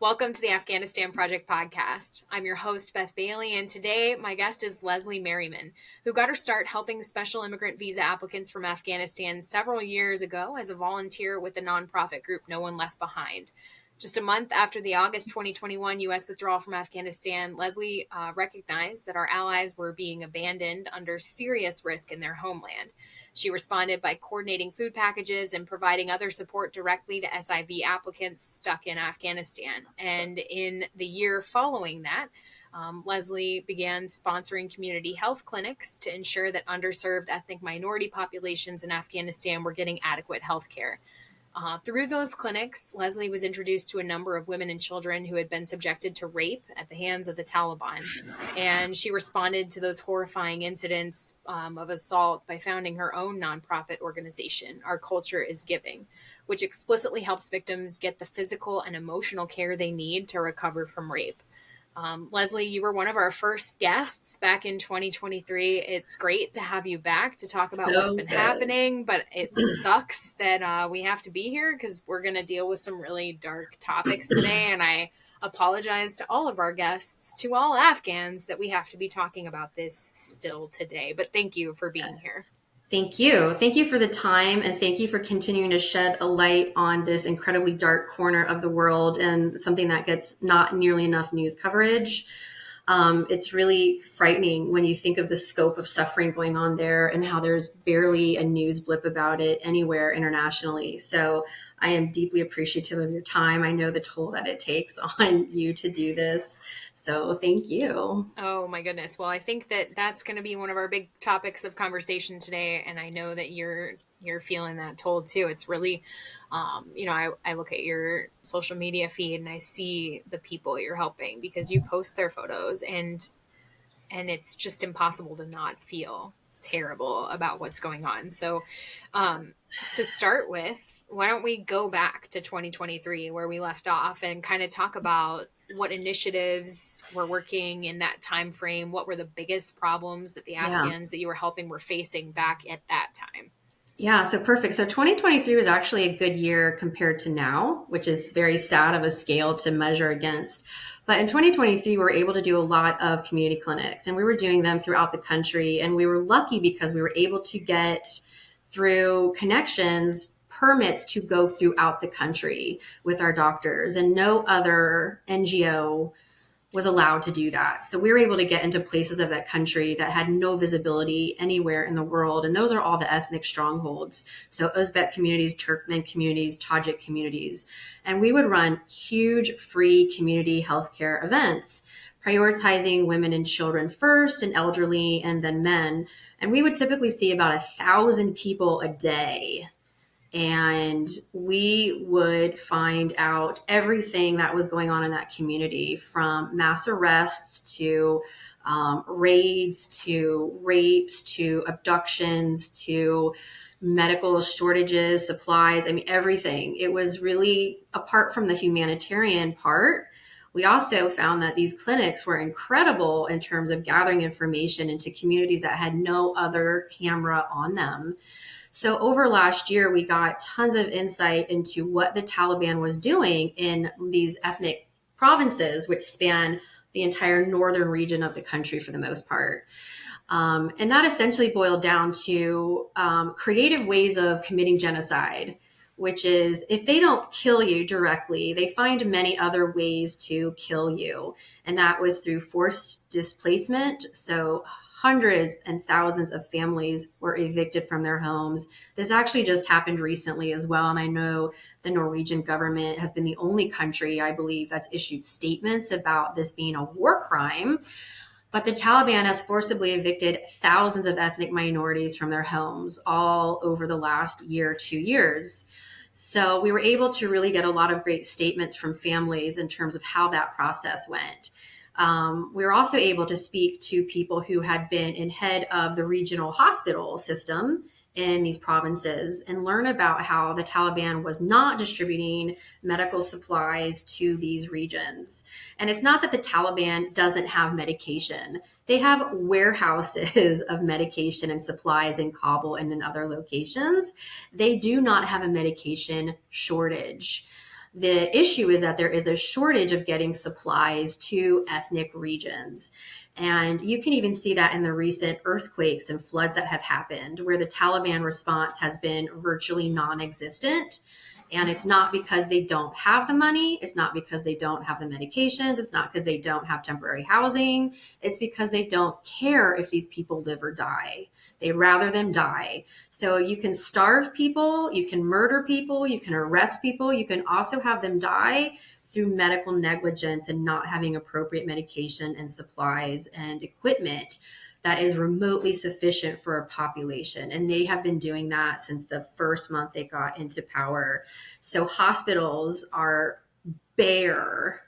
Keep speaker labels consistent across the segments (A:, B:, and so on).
A: Welcome to the Afghanistan Project Podcast. I'm your host, Beth Bailey, and today my guest is Leslie Merriman, who got her start helping special immigrant visa applicants from Afghanistan several years ago as a volunteer with the nonprofit group No One Left Behind. Just a month after the August 2021 U.S. withdrawal from Afghanistan, Leslie recognized that our allies were being abandoned under serious risk in their homeland. She responded by coordinating food packages and providing other support directly to SIV applicants stuck in Afghanistan. And in the year following that, Leslie began sponsoring community health clinics to ensure that underserved ethnic minority populations in Afghanistan were getting adequate health care. Through those clinics, Leslie was introduced to a number of women and children who had been subjected to rape at the hands of the Taliban. And she responded to those horrifying incidents of assault by founding her own nonprofit organization, Our Culture is Giving, which explicitly helps victims get the physical and emotional care they need to recover from rape. Leslie, you were one of our first guests back in 2023. It's great to have you back to talk about what's been happening, but it sucks that we have to be here because we're going to deal with some really dark topics today. And I apologize to all of our guests, to all Afghans, that we have to be talking about this still today. But thank you for being here.
B: Thank you. Thank you for the time, and thank you for continuing to shed a light on this incredibly dark corner of the world and something that gets not nearly enough news coverage. It's really frightening when you think of the scope of suffering going on there and how there's barely a news blip about it anywhere internationally. So I am deeply appreciative of your time. I know the toll that it takes on you to do this. So thank you.
A: Oh my goodness. Well, I think that that's going to be one of our big topics of conversation today. And I know that you're feeling that toll too. It's really, I look at your social media feed and I see the people you're helping because you post their photos and it's just impossible to not feel terrible about what's going on. So to start with, why don't we go back to 2023 where we left off and kind of talk about what initiatives were working in that time frame? What were the biggest problems that the Afghans that you were helping were facing back at that time?
B: Yeah, so perfect. So 2023 was actually a good year compared to now, which is very sad of a scale to measure against. But in 2023, we were able to do a lot of community clinics, and we were doing them throughout the country. And we were lucky because we were able to get, through connections, permits to go throughout the country with our doctors, and no other NGO was allowed to do that. So we were able to get into places of that country that had no visibility anywhere in the world. And those are all the ethnic strongholds. So Uzbek communities, Turkmen communities, Tajik communities. And we would run huge free community healthcare events, prioritizing women and children first, and elderly, and then men. And we would typically see about 1,000 people a day. And we would find out everything that was going on in that community, from mass arrests to raids to rapes to abductions to medical shortages, supplies. I mean, everything. It was really, apart from the humanitarian part, we also found that these clinics were incredible in terms of gathering information into communities that had no other camera on them. So over last year, we got tons of insight into what the Taliban was doing in these ethnic provinces, which span the entire northern region of the country for the most part. And that essentially boiled down to creative ways of committing genocide, which is, if they don't kill you directly, they find many other ways to kill you. And that was through forced displacement. So hundreds and thousands of families were evicted from their homes. This actually just happened recently as well. And I know the Norwegian government has been the only country, I believe, that's issued statements about this being a war crime. But the Taliban has forcibly evicted thousands of ethnic minorities from their homes all over the last year, 2 years. So we were able to really get a lot of great statements from families in terms of how that process went. We were also able to speak to people who had been in head of the regional hospital system in these provinces and learn about how the Taliban was not distributing medical supplies to these regions. And it's not that the Taliban doesn't have medication. They have warehouses of medication and supplies in Kabul and in other locations. They do not have a medication shortage. The issue is that there is a shortage of getting supplies to ethnic regions. And you can even see that in the recent earthquakes and floods that have happened, where the Taliban response has been virtually non-existent. And it's not because they don't have the money. It's not because they don't have the medications. It's not because they don't have temporary housing. It's because they don't care if these people live or die. They'd rather them die. So you can starve people, you can murder people, you can arrest people. You can also have them die through medical negligence and not having appropriate medication and supplies and equipment that is remotely sufficient for a population. And they have been doing that since the first month they got into power. So hospitals are bare.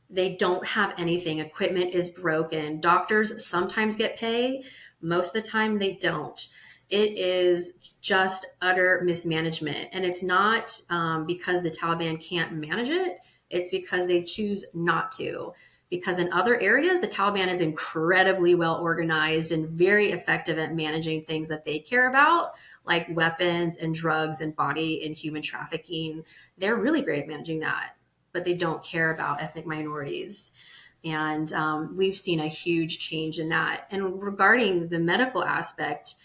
B: They don't have anything. Equipment is broken. Doctors sometimes get pay. Most of the time they don't. It is just utter mismanagement. And it's not because the Taliban can't manage it. It's because they choose not to. Because in other areas, the Taliban is incredibly well organized and very effective at managing things that they care about, like weapons and drugs and body and human trafficking. They're really great at managing that, but they don't care about ethnic minorities. And we've seen a huge change in that. And regarding the medical aspect,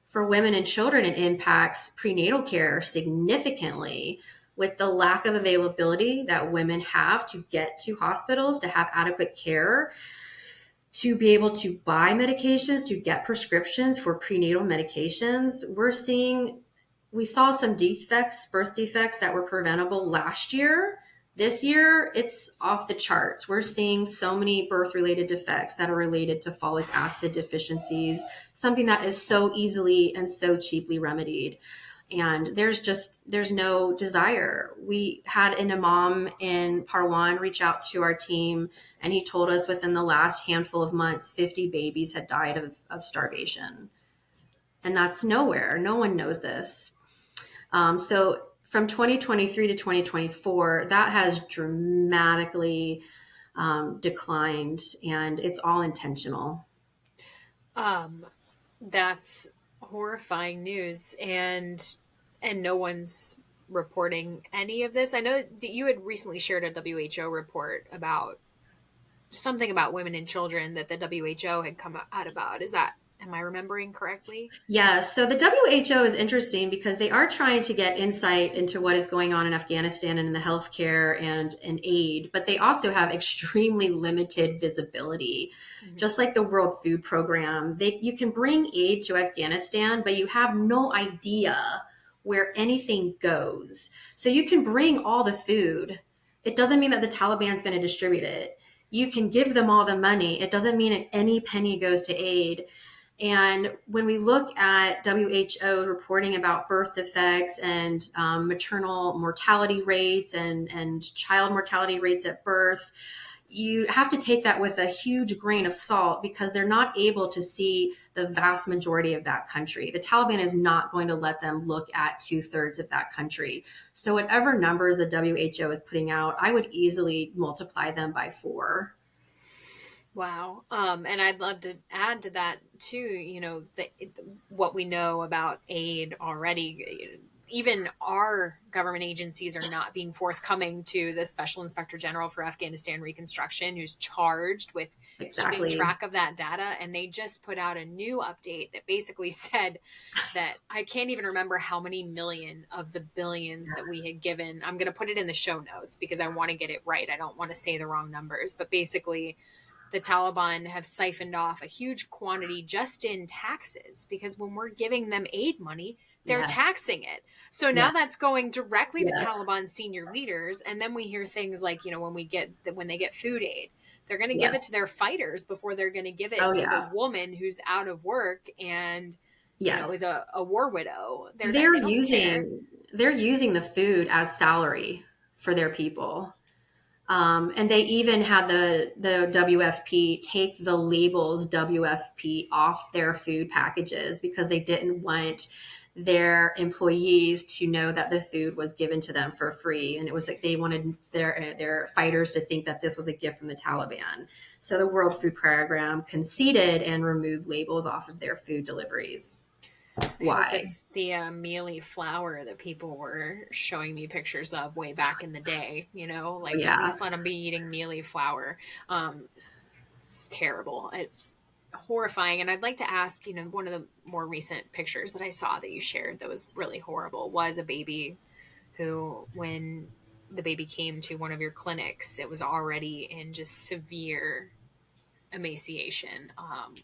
B: for women and children, it impacts prenatal care significantly, with the lack of availability that women have to get to hospitals, to have adequate care, to be able to buy medications, to get prescriptions for prenatal medications. We saw some defects, birth defects that were preventable last year. This year, it's off the charts. We're seeing so many birth-related defects that are related to folic acid deficiencies, something that is so easily and so cheaply remedied. And there's no desire. We had an imam in Parwan reach out to our team, and he told us within the last handful of months, 50 babies had died of starvation. And that's nowhere. No one knows this. So from 2023 to 2024, that has dramatically declined, and it's all intentional.
A: That's horrifying news, and no one's reporting any of this. I know that you had recently shared a WHO report about something about women and children that the WHO had come out about. Am I remembering correctly?
B: Yeah, so the WHO is interesting because they are trying to get insight into what is going on in Afghanistan and in the healthcare and in aid, but they also have extremely limited visibility. Mm-hmm. Just like the World Food Program, you can bring aid to Afghanistan, but you have no idea where anything goes. So you can bring all the food. It doesn't mean that the Taliban is going to distribute it. You can give them all the money. It doesn't mean that any penny goes to aid. And when we look at WHO reporting about birth defects and maternal mortality rates and child mortality rates at birth, you have to take that with a huge grain of salt because they're not able to see the vast majority of that country. The Taliban is not going to let them look at 2/3 of that country. So whatever numbers the WHO is putting out, I would easily multiply them by 4.
A: Wow. And I'd love to add to that too, what we know about aid already. Even our government agencies are not being forthcoming to the Special Inspector General for Afghanistan Reconstruction, who's charged with keeping track of that data. And they just put out a new update that basically said that I can't even remember how many million of the billions that we had given. I'm going to put it in the show notes because I want to get it right. I don't want to say the wrong numbers, but basically the Taliban have siphoned off a huge quantity just in taxes because when we're giving them aid money, they're taxing it. So now that's going directly to Taliban senior leaders. And then we hear things like, when they get food aid, they're going to give it to their fighters before they're going to give it to the woman who's out of work and is a war widow.
B: They're using the food as salary for their people. And they even had the WFP take the labels WFP off their food packages because they didn't want their employees to know that the food was given to them for free. And it was like they wanted their fighters to think that this was a gift from the Taliban. So the World Food Program conceded and removed labels off of their food deliveries.
A: I hope
B: why.
A: it's the mealy flour that people were showing me pictures of way back in the day. Like at
B: Yeah.
A: least let them be eating mealy flour. It's terrible. It's horrifying. And I'd like to ask, one of the more recent pictures that I saw that you shared that was really horrible was a baby who, when the baby came to one of your clinics, it was already in just severe emaciation.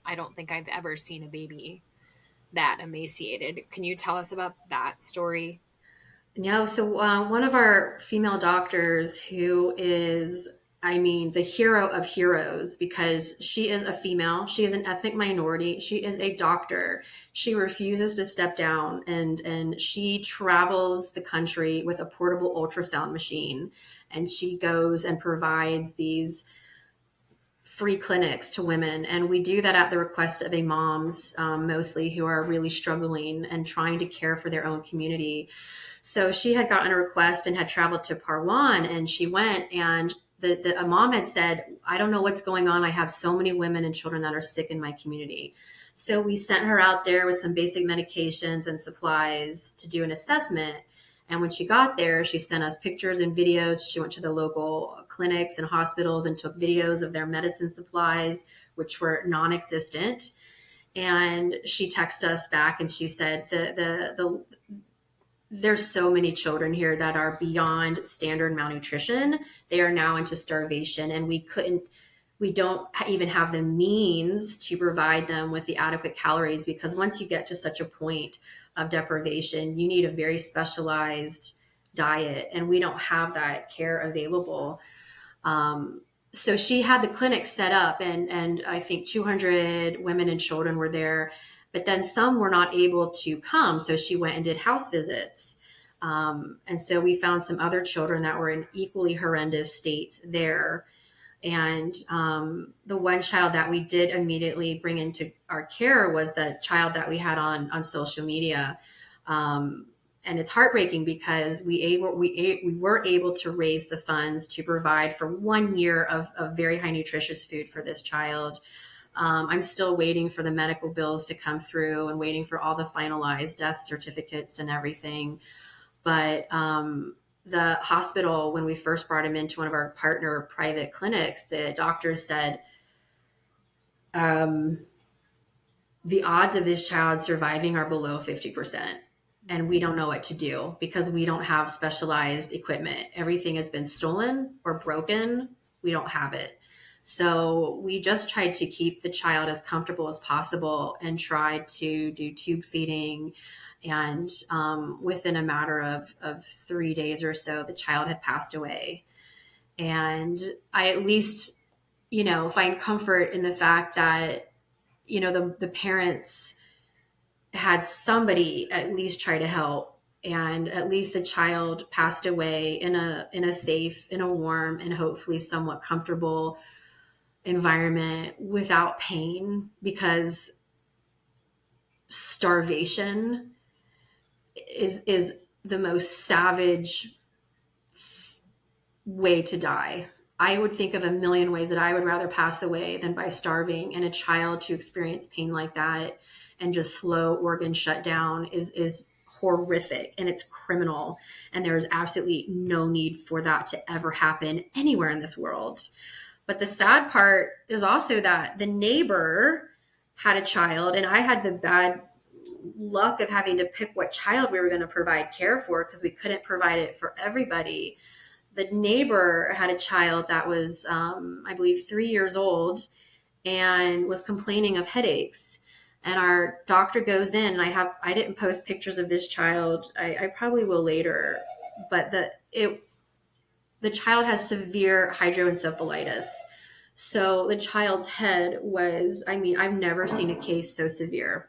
A: I don't think I've ever seen a baby that emaciated. Can you tell us about that story?
B: No, so one of our female doctors who is, I mean, the hero of heroes because she is a female, she is an ethnic minority, she is a doctor. She refuses to step down and she travels the country with a portable ultrasound machine and she goes and provides these free clinics to women. And we do that at the request of a moms, mostly who are really struggling and trying to care for their own community. So she had gotten a request and had traveled to Parwan and she went and a mom had said, I don't know what's going on. I have so many women and children that are sick in my community. So we sent her out there with some basic medications and supplies to do an assessment. And when she got there, she sent us pictures and videos. She went to the local clinics and hospitals and took videos of their medicine supplies, which were non-existent. And she texted us back and she said, there's so many children here that are beyond standard malnutrition. They are now into starvation and we don't even have the means to provide them with the adequate calories because once you get to such a point of deprivation, you need a very specialized diet and we don't have that care available. So she had the clinic set up and I think 200 women and children were there, but then some were not able to come. So she went and did house visits. And so we found some other children that were in equally horrendous states there. And the one child that we did immediately bring into our care was the child that we had on social media. And it's heartbreaking because we were able to raise the funds to provide for 1 year of very high nutritious food for this child. I'm still waiting for the medical bills to come through and waiting for all the finalized death certificates and everything. But the hospital, when we first brought him into one of our partner private clinics, the doctors said, the odds of this child surviving are below 50%. And we don't know what to do because we don't have specialized equipment. Everything has been stolen or broken. We don't have it. So we just tried to keep the child as comfortable as possible and tried to do tube feeding. And within a matter of 3 days or so, the child had passed away. And I at least, find comfort in the fact that, the parents had somebody at least try to help. And at least the child passed away in a safe, in a warm, and hopefully somewhat comfortable environment without pain, because starvation is the most savage way to die. I would think of a million ways that I would rather pass away than by starving, and a child to experience pain like that and just slow organ shutdown is horrific and it's criminal. And there is absolutely no need for that to ever happen anywhere in this world. But the sad part is also that the neighbor had a child, and I had the bad luck of having to pick what child we were going to provide care for because we couldn't provide it for everybody. The neighbor had a child that was, I believe, 3 years old and was complaining of headaches. And our doctor goes in, and I didn't post pictures of this child. I probably will later, but the child has severe hydroencephalitis. So the child's head was, I've never seen a case so severe.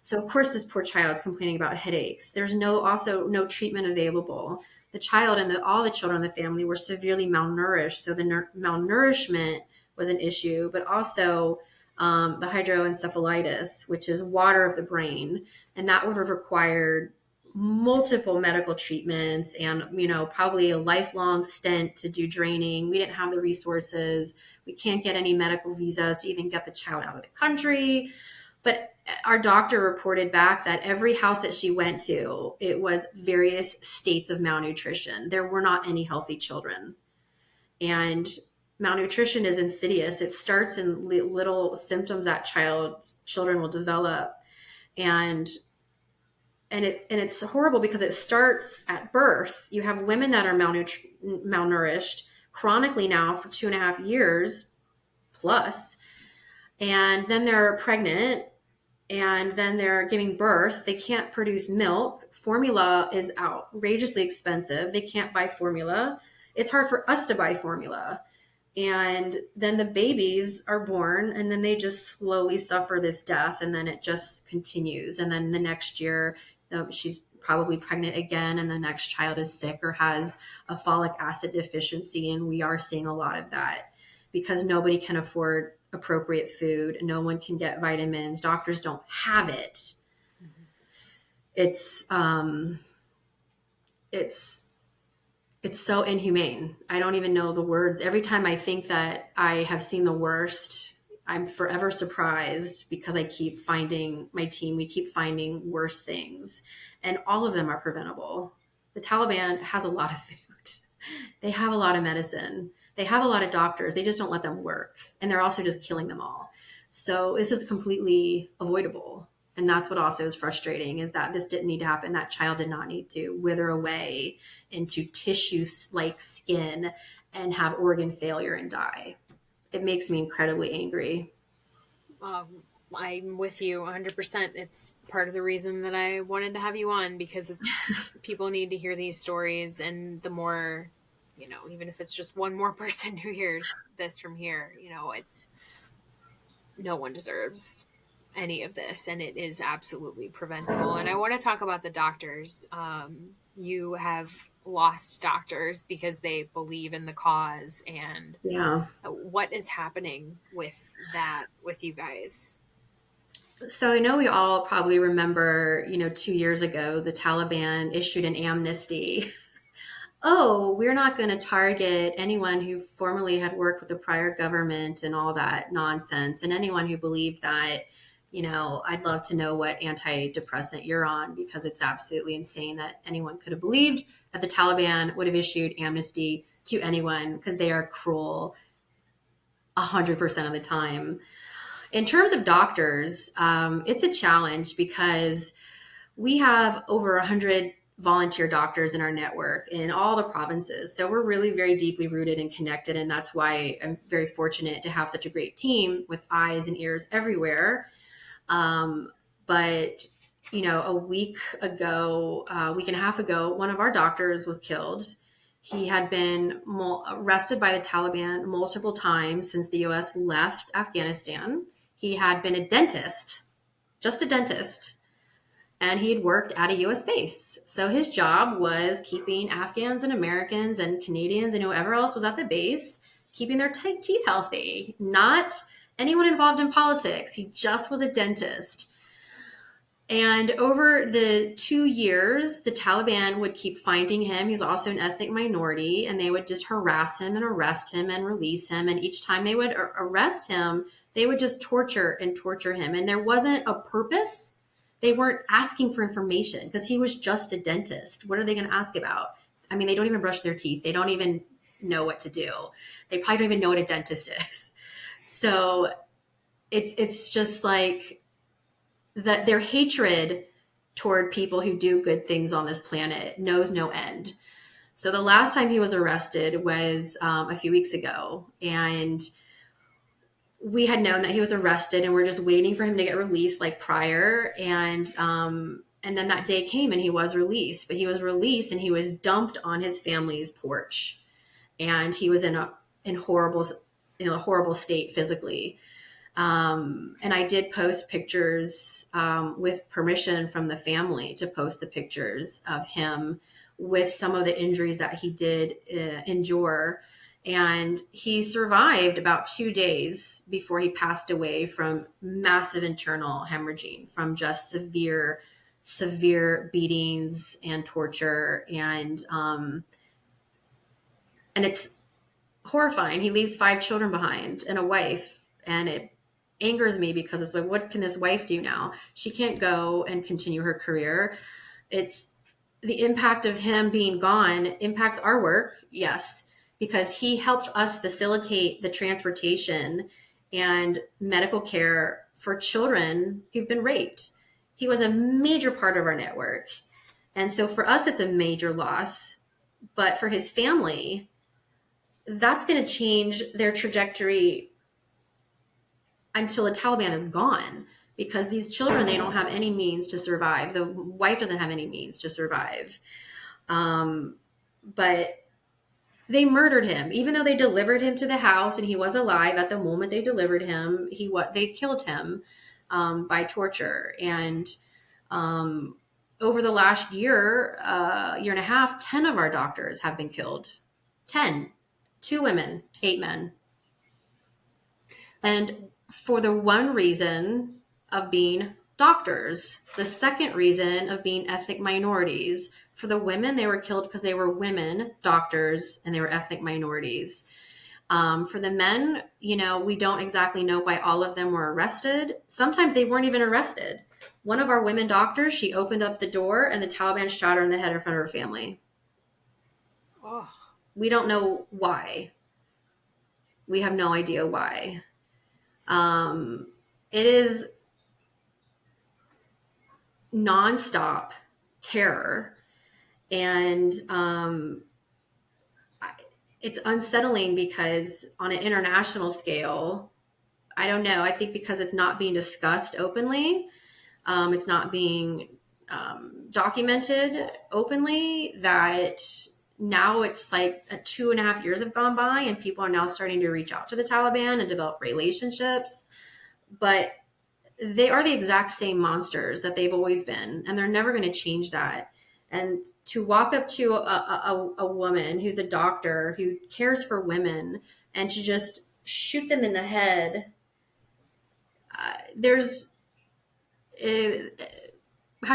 B: So of course this poor child's complaining about headaches. There's also no treatment available. The child and all the children in the family were severely malnourished. So the malnourishment was an issue, but also the hydroencephalitis, which is water of the brain. And that would have required multiple medical treatments and, probably a lifelong stent to do draining. We didn't have the resources. We can't get any medical visas to even get the child out of the country. But our doctor reported back that every house that she went to, it was various states of malnutrition. There were not any healthy children. And malnutrition is insidious. It starts in little symptoms that children will develop. And it's horrible because it starts at birth. You have women that are malnourished chronically now for 2.5 years plus. And then they're pregnant, and then they're giving birth. They can't produce milk. Formula is outrageously expensive. They can't buy formula. It's hard for us to buy formula. And then the babies are born, and then they just slowly suffer this death, and then it just continues. And then the next year, she's probably pregnant again, and the next child is sick or has a folic acid deficiency. And we are seeing a lot of that because nobody can afford appropriate food. No one can get vitamins. Doctors don't have it. It's so inhumane. I don't even know the words. Every time I think that I have seen the worst, I'm forever surprised because we keep finding worse things, and all of them are preventable. The Taliban has a lot of food. They have a lot of medicine. They have a lot of doctors. They just don't let them work. And they're also just killing them all. So this is completely avoidable. And that's what also is frustrating, is that this didn't need to happen. That child did not need to wither away into tissue like skin and have organ failure and die. It makes me incredibly angry.
A: I'm with you 100%. It's part of the reason that I wanted to have you on, because people need to hear these stories. And the more, even if it's just one more person who hears this from here, it's no one deserves any of this, and it is absolutely preventable. And I want to talk about the doctors. You have lost doctors because they believe in the cause, and what is happening with that with you guys?
B: So I know we all probably remember, 2 years ago, the Taliban issued an amnesty. Oh, we're not going to target anyone who formerly had worked with the prior government and all that nonsense. And anyone who believed that, I'd love to know what antidepressant you're on, because it's absolutely insane that anyone could have believed that the Taliban would have issued amnesty to anyone, because they are cruel 100% of the time. In terms of doctors, it's a challenge because we have over 100 volunteer doctors in our network in all the provinces. So we're really very deeply rooted and connected. And that's why I'm very fortunate to have such a great team with eyes and ears everywhere. But, a week and a half ago, one of our doctors was killed. He had been arrested by the Taliban multiple times since the U.S. left Afghanistan. He had been a dentist, just a dentist, and he had worked at a U.S. base. So his job was keeping Afghans and Americans and Canadians and whoever else was at the base, keeping their teeth healthy, not anyone involved in politics. He just was a dentist. And over the 2 years, the Taliban would keep finding him. He's also an ethnic minority, and they would just harass him and arrest him and release him. And each time they would arrest him, they would just torture him. And there wasn't a purpose. They weren't asking for information because he was just a dentist. What are they going to ask about? I mean, they don't even brush their teeth. They don't even know what to do. They probably don't even know what a dentist is. So it's just like that their hatred toward people who do good things on this planet knows no end. So the last time he was arrested was a few weeks ago, and we had known that he was arrested, and we're just waiting for him to get released like prior. And then that day came and he was released, but he was released and he was dumped on his family's porch, and he was in a horrible state physically. And I did post pictures with permission from the family to post the pictures of him with some of the injuries that he did endure. And he survived about 2 days before he passed away from massive internal hemorrhaging from just severe beatings and torture. And it's horrifying. He leaves 5 children behind and a wife, and angers me because it's like, what can this wife do now? She can't go and continue her career. It's the impact of him being gone impacts our work. Yes, because he helped us facilitate the transportation and medical care for children who've been raped. He was a major part of our network. And so for us, it's a major loss. But for his family, that's going to change their trajectory until the Taliban is gone, because these children, they don't have any means to survive. The wife doesn't have any means to survive. But they murdered him, even though they delivered him to the house and he was alive at the moment they delivered him. They killed him by torture. And over the last year and a half, 10 of our doctors have been killed. 10, 2 women, 8 men. And for the one reason of being doctors, the second reason of being ethnic minorities. For the women, they were killed because they were women doctors and they were ethnic minorities. For the men, we don't exactly know why all of them were arrested. Sometimes they weren't even arrested. One of our women doctors, she opened up the door and the Taliban shot her in the head in front of her family.
A: Oh.
B: We don't know why. We have no idea why. It is nonstop terror. And it's unsettling because on an international scale, I don't know, I think because it's not being discussed openly, it's not being documented openly, that now it's like 2.5 years have gone by and people are now starting to reach out to the Taliban and develop relationships. But they are the exact same monsters that they've always been, and they're never going to change that. And to walk up to a woman who's a doctor who cares for women and to just shoot them in the head, how do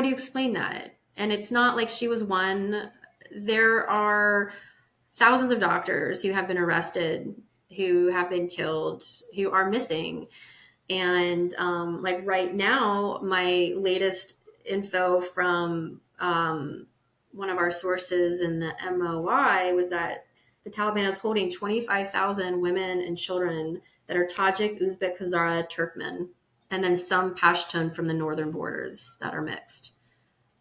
B: you explain that? And it's not like she was one. There are thousands of doctors who have been arrested, who have been killed, who are missing. And like right now, my latest info from one of our sources in the MOI was that the Taliban is holding 25,000 women and children that are Tajik, Uzbek, Hazara, Turkmen, and then some Pashtun from the northern borders that are mixed.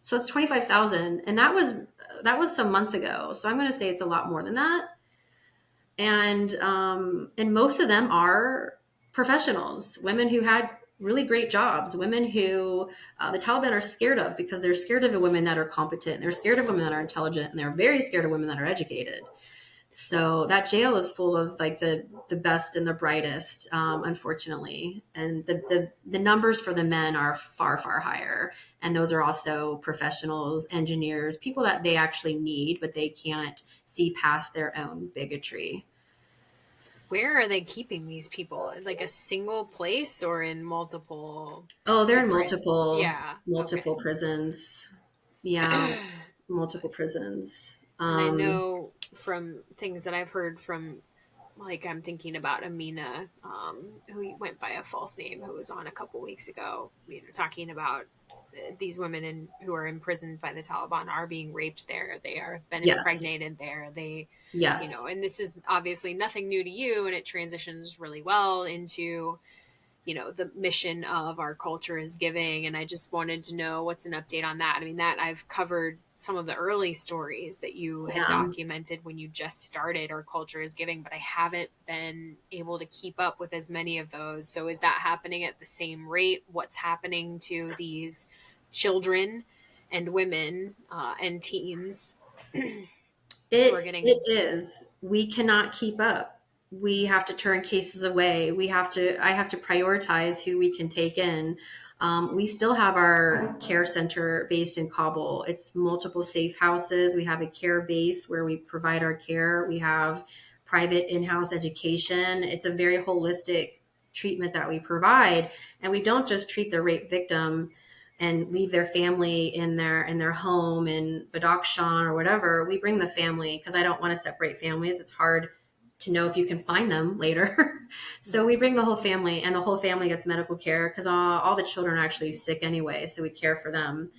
B: So it's 25,000, and that was some months ago. So I'm going to say it's a lot more than that. And most of them are professionals, women who had really great jobs, women who the Taliban are scared of because they're scared of women that are competent. They're scared of women that are intelligent, and they're very scared of women that are educated. So that jail is full of like the best and the brightest, unfortunately. And the numbers for the men are far, far higher. And those are also professionals, engineers, people that they actually need, but they can't see past their own bigotry.
A: Where are they keeping these people? Like a single place or in multiple?
B: Oh, they're in multiple
A: okay.
B: prisons. Yeah, multiple prisons.
A: And I know from things that I've heard from, like, I'm thinking about Amina, who went by a false name, who was on a couple weeks ago, talking about these women who are imprisoned by the Taliban are being raped there. They are been impregnated there. And this is obviously nothing new to you, and it transitions really well into, the mission of Our Culture is Giving. And I just wanted to know what's an update on that. I mean, that I've covered some of the early stories that you had documented when you just started Our Culture is Giving, but I haven't been able to keep up with as many of those. So is that happening at the same rate? What's happening to these children and women and teens?
B: It is. We cannot keep up. We have to turn cases away. I have to prioritize who we can take in. We still have our care center based in Kabul. It's multiple safe houses. We have a care base where we provide our care. We have private in-house education. It's a very holistic treatment that we provide. And we don't just treat the rape victim and leave their family in their home in Badakhshan or whatever. We bring the family because I don't want to separate families. It's hard to know if you can find them later. So we bring the whole family, and the whole family gets medical care because all the children are actually sick anyway. So we care for them.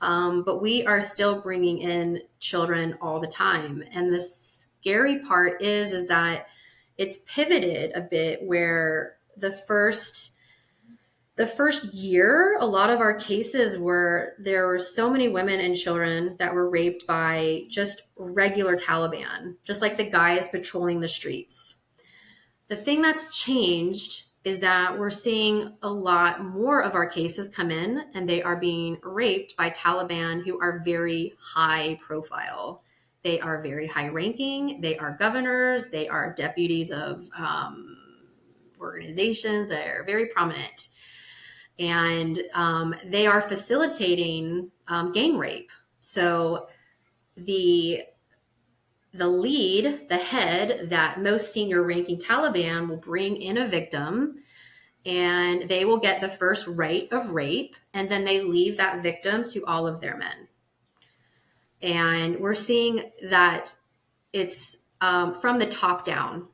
B: But we are still bringing in children all the time. And the scary part is that it's pivoted a bit, where the first year, a lot of our cases were, there were so many women and children that were raped by just regular Taliban, just like the guys patrolling the streets. The thing that's changed is that we're seeing a lot more of our cases come in, and they are being raped by Taliban who are very high profile. They are very high ranking. They are governors. They are deputies of organizations that are very prominent. And they are facilitating gang rape. So the lead, the head, that most senior ranking Taliban will bring in a victim, and they will get the first right of rape, and then they leave that victim to all of their men. And we're seeing that it's from the top down.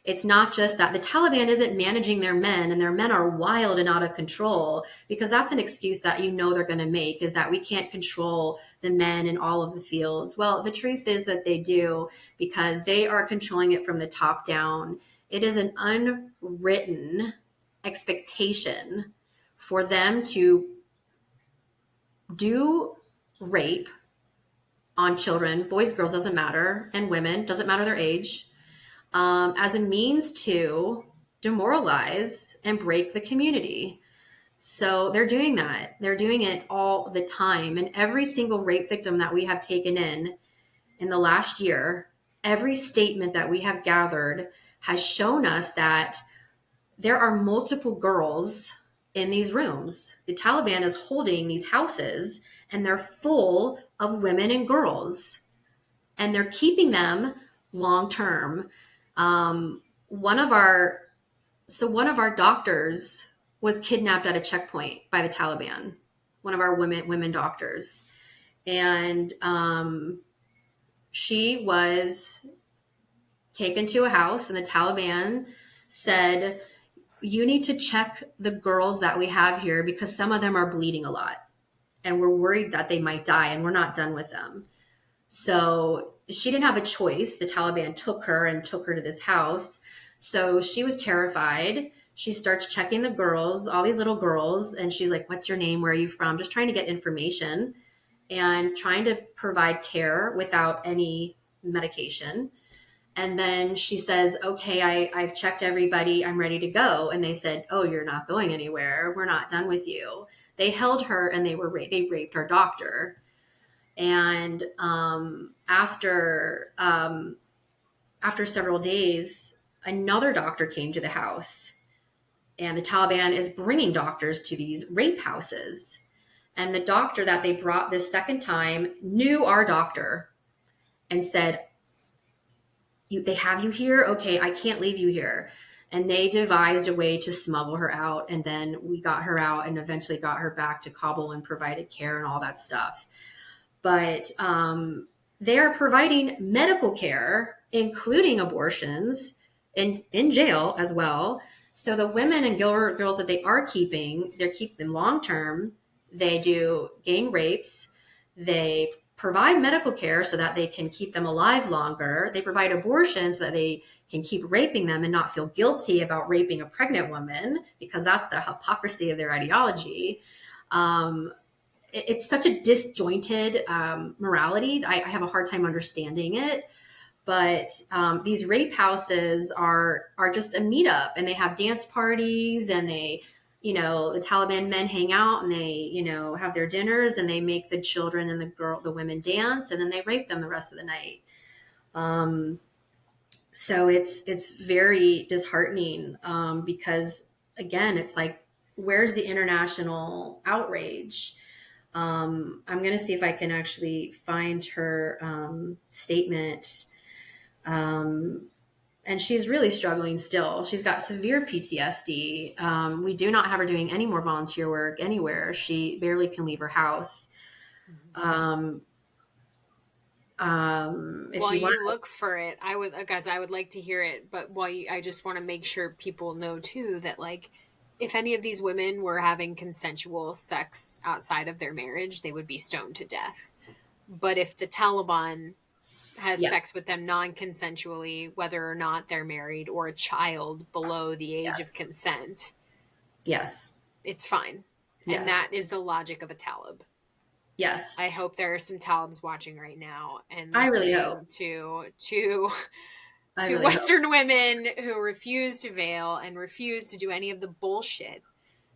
B: It's not just that the Taliban isn't managing their men, and their men are wild and out of control, because that's an excuse that they're going to make, is that we can't control the men in all of the fields. Well, the truth is that they do, because they are controlling it from the top down. It is an unwritten expectation for them to do rape on children, boys, girls, doesn't matter, and women, doesn't matter their age, as a means to demoralize and break the community. So they're doing that. They're doing it all the time. And every single rape victim that we have taken in the last year, every statement that we have gathered has shown us that there are multiple girls in these rooms. The Taliban is holding these houses, and they're full of women and girls, and they're keeping them long term. One of our doctors was kidnapped at a checkpoint by the Taliban, one of our women doctors. And she was taken to a house, and the Taliban said, you need to check the girls that we have here, because some of them are bleeding a lot, and we're worried that they might die, and we're not done with them. So she didn't have a choice. The Taliban took her to this house. So she was terrified. She starts checking the girls, all these little girls. And she's like, what's your name? Where are you from? Just trying to get information and trying to provide care without any medication. And then she says, okay, I've checked everybody. I'm ready to go. And they said, oh, you're not going anywhere. We're not done with you. They held her, and they raped our doctor. And after several days, another doctor came to the house, and the Taliban is bringing doctors to these rape houses. And the doctor that they brought this second time knew our doctor and said, they have you here? Okay, I can't leave you here. And they devised a way to smuggle her out. And then we got her out and eventually got her back to Kabul and provided care and all that stuff. But they are providing medical care, including abortions, in jail as well. So the women and girls that they are keeping, they keep them long term. They do gang rapes. They provide medical care so that they can keep them alive longer. They provide abortions so that they can keep raping them and not feel guilty about raping a pregnant woman, because that's the hypocrisy of their ideology. It's such a disjointed morality. I have a hard time understanding it. But these rape houses are just a meetup, and they have dance parties, and they, the Taliban men hang out, and they, have their dinners, and they make the children and the women dance, and then they rape them the rest of the night. So it's very disheartening because, again, it's like, where's the international outrage? I'm going to see if I can actually find her statement. And she's really struggling still. She's got severe PTSD. We do not have her doing any more volunteer work anywhere. She barely can leave her house. If
A: While
B: you want,
A: you look for it, I would like to hear it, but I just want to make sure people know too that like, if any of these women were having consensual sex outside of their marriage, they would be stoned to death. But if the Taliban has
B: yes,
A: sex with them non-consensually, whether or not they're married or a child below the age of
B: yes,
A: consent,
B: yes,
A: it's fine. And
B: yes,
A: that is the logic of a Talib.
B: yes.
A: I hope there are some Talibs watching right now and
B: I really hope.
A: listening to
B: I
A: to
B: really hope.
A: Western women who refuse to veil and refuse to do any of the bullshit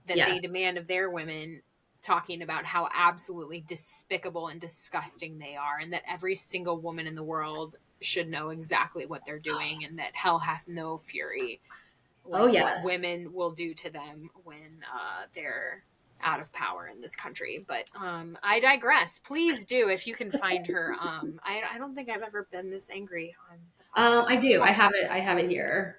A: that they
B: Yes.
A: demand of their women, talking about how absolutely despicable and disgusting they are, and that every single woman in the world should know exactly what they're doing, and that hell hath no fury
B: Oh,
A: like what
B: yes.
A: women will do to them when they're out of power in this country. But I digress. Please do, if you can find her. I don't think I've ever been this angry on the
B: I
A: podcast
B: do.
A: before.
B: I have it here.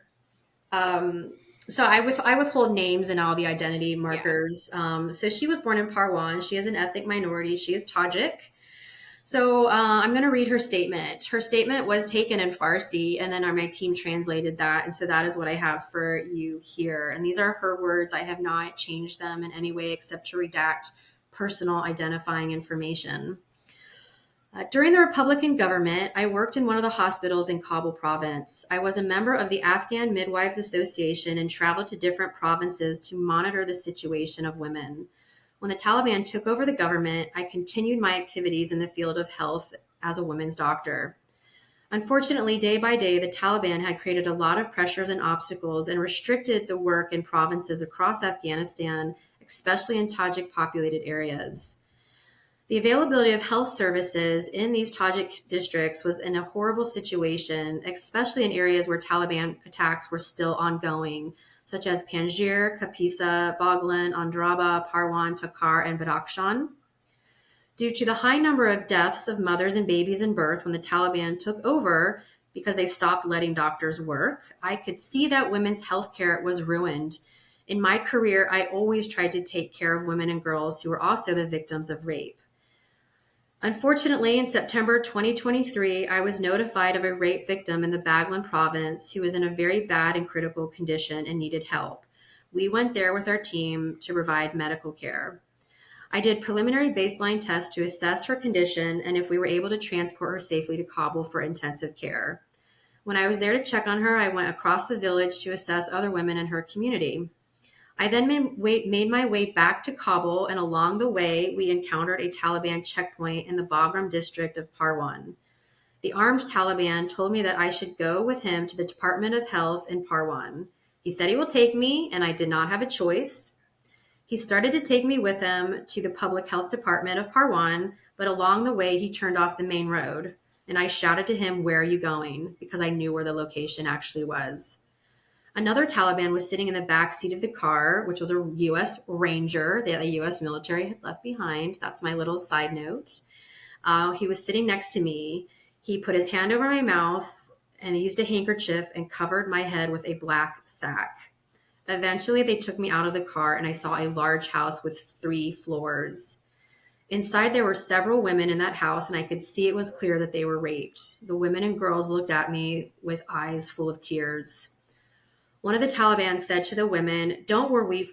B: So I withhold names and all the identity
A: Yeah.
B: markers. So she was born in Parwan. She is an ethnic minority. She is Tajik. So I'm going to read her statement. Her statement was taken in Farsi, and then my team translated that. And so that is what I have for you here. And these are her words. I have not changed them in any way except to redact personal identifying information. During the Republican government, I worked in one of the hospitals in Kabul province. I was a member of the Afghan Midwives Association and traveled to different provinces to monitor the situation of women. When the Taliban took over the government, I continued my activities in the field of health as a women's doctor. Unfortunately, day by day, the Taliban had created a lot of pressures and obstacles and restricted the work in provinces across Afghanistan, especially in Tajik populated areas. The availability of health services in these Tajik districts was in a horrible situation, especially in areas where Taliban attacks were still ongoing, such as Panjshir, Kapisa, Baghlan, Andraba, Parwan, Takhar, and Badakhshan. Due to the high number of deaths of mothers and babies in birth when the Taliban took over because they stopped letting doctors work, I could see that women's health care was ruined. In my career, I always tried to take care of women and girls who were also the victims of rape. Unfortunately, in September 2023, I was notified of a rape victim in the Baghlan province who was in a very bad and critical condition and needed help. We went there with our team to provide medical care. I did preliminary baseline tests to assess her condition and if we were able to transport her safely to Kabul for intensive care. When I was there to check on her, I went across the village to assess other women in her community. I then made my way back to Kabul, and along the way, we encountered a Taliban checkpoint in the Bagram district of Parwan. The armed Taliban told me that I should go with him to the Department of Health in Parwan. He said he will take me, and I did not have a choice. He started to take me with him to the Public Health Department of Parwan, but along the way, he turned off the main road, and I shouted to him, "Where are you going?" because I knew where the location actually was. Another Taliban was sitting in the back seat of the car, which was a U.S. Ranger that the U.S. military had left behind. That's my little side note. He was sitting next to me. He put his hand over my mouth and used a handkerchief and covered my head with a black sack. Eventually, they took me out of the car, and I saw a large house with 3 floors. Inside, there were several women in that house, and I could see it was clear that they were raped. The women and girls looked at me with eyes full of tears. One of the Taliban said to the women, "Don't worry,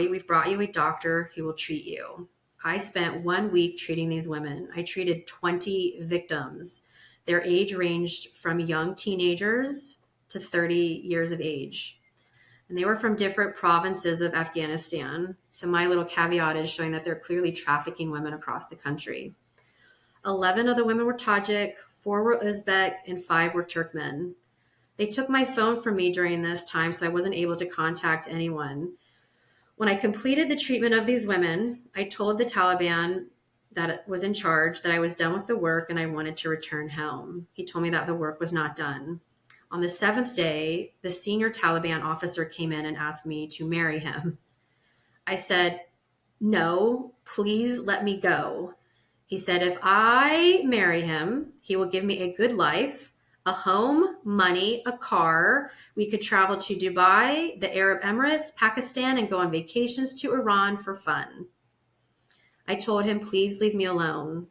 B: we've brought you a doctor who will treat you." I spent 1 week treating these women. I treated 20 victims. Their age ranged from young teenagers to 30 years of age. And they were from different provinces of Afghanistan. So my little caveat is showing that they're clearly trafficking women across the country. 11 of the women were Tajik, 4 were Uzbek, and 5 were Turkmen. They took my phone from me during this time, so I wasn't able to contact anyone. When I completed the treatment of these women, I told the Taliban that was in charge that I was done with the work and I wanted to return home. He told me that the work was not done. On the 7th day, the senior Taliban officer came in and asked me to marry him. I said, "No, please let me go." He said, "If I marry him, he will give me a good life, a home, money, a car. We could travel to Dubai, the Arab Emirates, Pakistan, and go on vacations to Iran for fun." I told him, "Please leave me alone."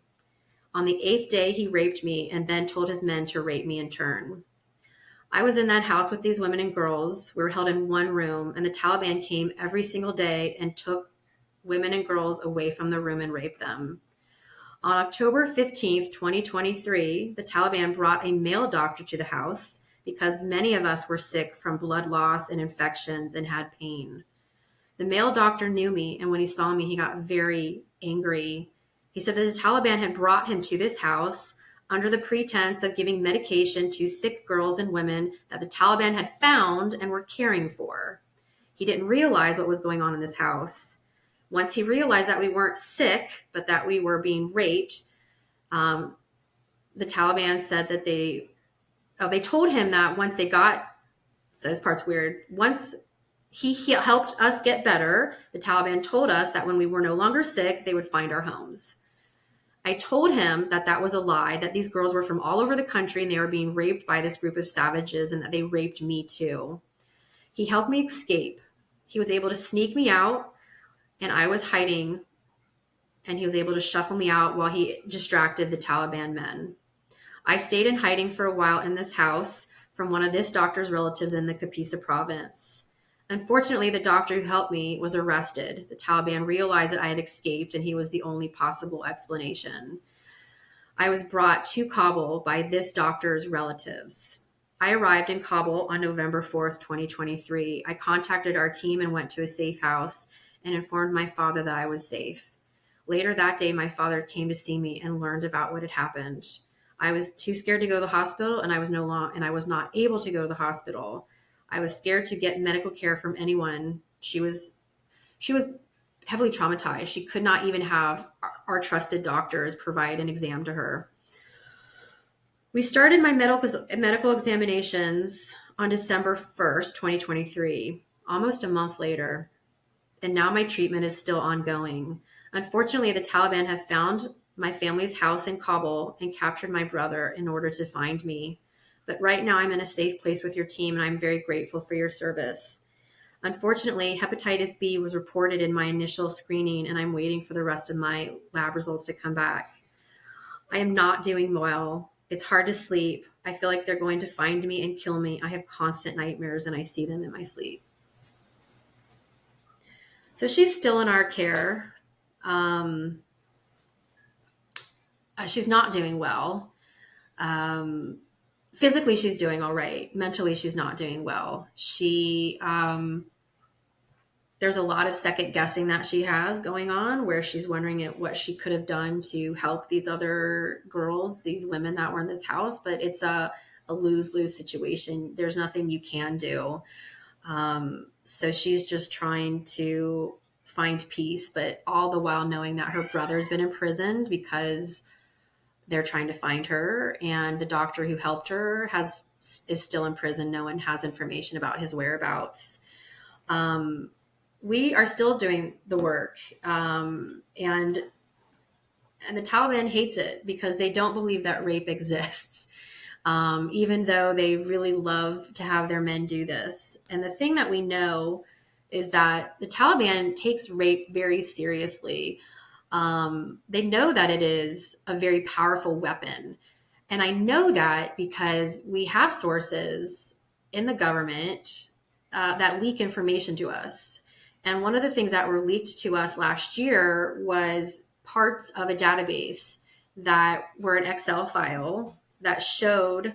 B: On the 8th day, he raped me and then told his men to rape me in turn. I was in that house with these women and girls. We were held in one room, and the Taliban came every single day and took women and girls away from the room and raped them. On October 15th, 2023, the Taliban brought a male doctor to the house because many of us were sick from blood loss and infections and had pain. The male doctor knew me, and when he saw me, he got very angry. He said that the Taliban had brought him to this house under the pretense of giving medication to sick girls and women that the Taliban had found and were caring for. He didn't realize what was going on in this house. Once he realized that we weren't sick, but that we were being raped, the Taliban said that they told him that once they got, this part's weird, once he helped us get better, the Taliban told us that when we were no longer sick, they would find our homes. I told him that that was a lie, that these girls were from all over the country and they were being raped by this group of savages and that they raped me too. He helped me escape. He was able to sneak me out and I was hiding, and he was able to shuffle me out while he distracted the Taliban men. I stayed in hiding for a while in this house from one of this doctor's relatives in the Kapisa province. Unfortunately, the doctor who helped me was arrested. The Taliban realized that I had escaped and he was the only possible explanation. I was brought to Kabul by this doctor's relatives. I arrived in Kabul on November 4th, 2023. I contacted our team and went to a safe house and informed my father that I was safe. Later that day, my father came to see me and learned about what had happened. I was too scared to go to the hospital, and I was not able to go to the hospital. I was scared to get medical care from anyone. She was heavily traumatized. She could not even have our trusted doctors provide an exam to her. We started my medical examinations on December 1st, 2023, almost a month later, and now my treatment is still ongoing. Unfortunately, the Taliban have found my family's house in Kabul and captured my brother in order to find me. But right now I'm in a safe place with your team, and I'm very grateful for your service. Unfortunately, hepatitis B was reported in my initial screening, and I'm waiting for the rest of my lab results to come back. I am not doing well. It's hard to sleep. I feel like they're going to find me and kill me. I have constant nightmares, and I see them in my sleep. So she's still in our care. She's not doing well. Physically, she's doing all right. Mentally, she's not doing well. There's a lot of second guessing that she has going on, where she's wondering what she could have done to help these other girls, these women that were in this house. But it's a lose-lose situation. There's nothing you can do. So she's just trying to find peace, but all the while knowing that her brother's been imprisoned because they're trying to find her, and the doctor who helped her is still in prison. No one has information about his whereabouts. We are still doing the work, and the Taliban hates it because they don't believe that rape exists, even though they really love to have their men do this. And the thing that we know is that the Taliban takes rape very seriously. They know that it is a very powerful weapon. And I know that because we have sources in the government that leak information to us. And one of the things that were leaked to us last year was parts of a database that were an Excel file that showed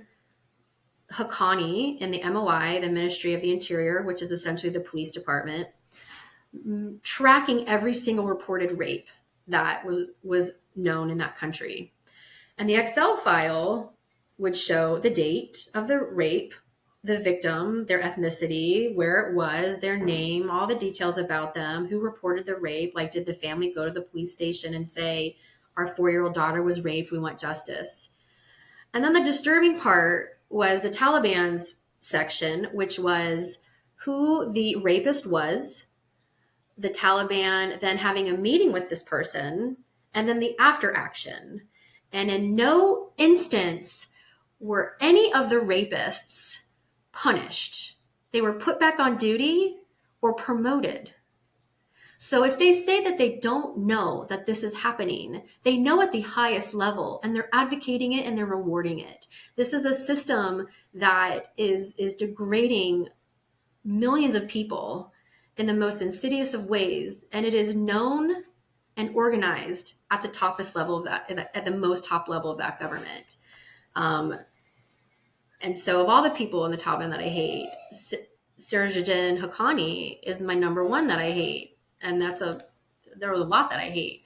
B: Haqqani in the MOI, the Ministry of the Interior, which is essentially the police department, tracking every single reported rape that was known in that country. And the Excel file would show the date of the rape, the victim, their ethnicity, where it was, their name, all the details about them, who reported the rape. Like, did the family go to the police station and say, our 4-year-old daughter was raped, we want justice? And then the disturbing part was the Taliban's section, which was who the rapist was, the Taliban then having a meeting with this person, and then the after action. And in no instance were any of the rapists punished. They were put back on duty or promoted. So if they say that they don't know that this is happening, they know at the highest level and they're advocating it and they're rewarding it. This is a system that is degrading millions of people in the most insidious of ways. And it is known and organized at the toppest level of that, at the most top level of that government. And so of all the people in the Taliban that I hate, Sirajuddin Haqqani is my number one that I hate. And there was a lot that I hate.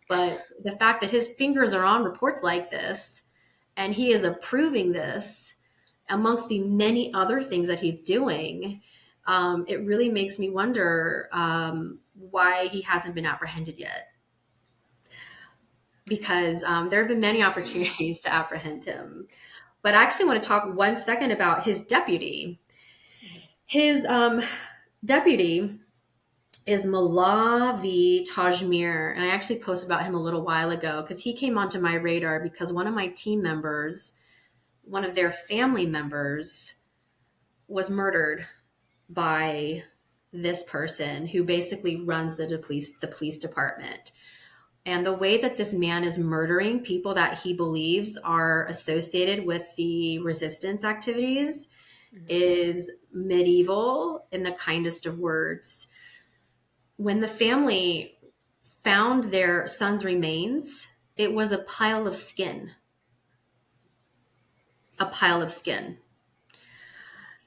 B: But the fact that his fingers are on reports like this and he is approving this amongst the many other things that he's doing, it really makes me wonder why he hasn't been apprehended yet. Because there have been many opportunities to apprehend him. But I actually want to talk 1 second about his deputy. His deputy is Malavi Tajmir. And I actually posted about him a little while ago because he came onto my radar because one of my team members, one of their family members, was murdered by this person who basically runs the police department. And the way that this man is murdering people that he believes are associated with the resistance activities is medieval in the kindest of words. When the family found their son's remains, it was a pile of skin. A pile of skin.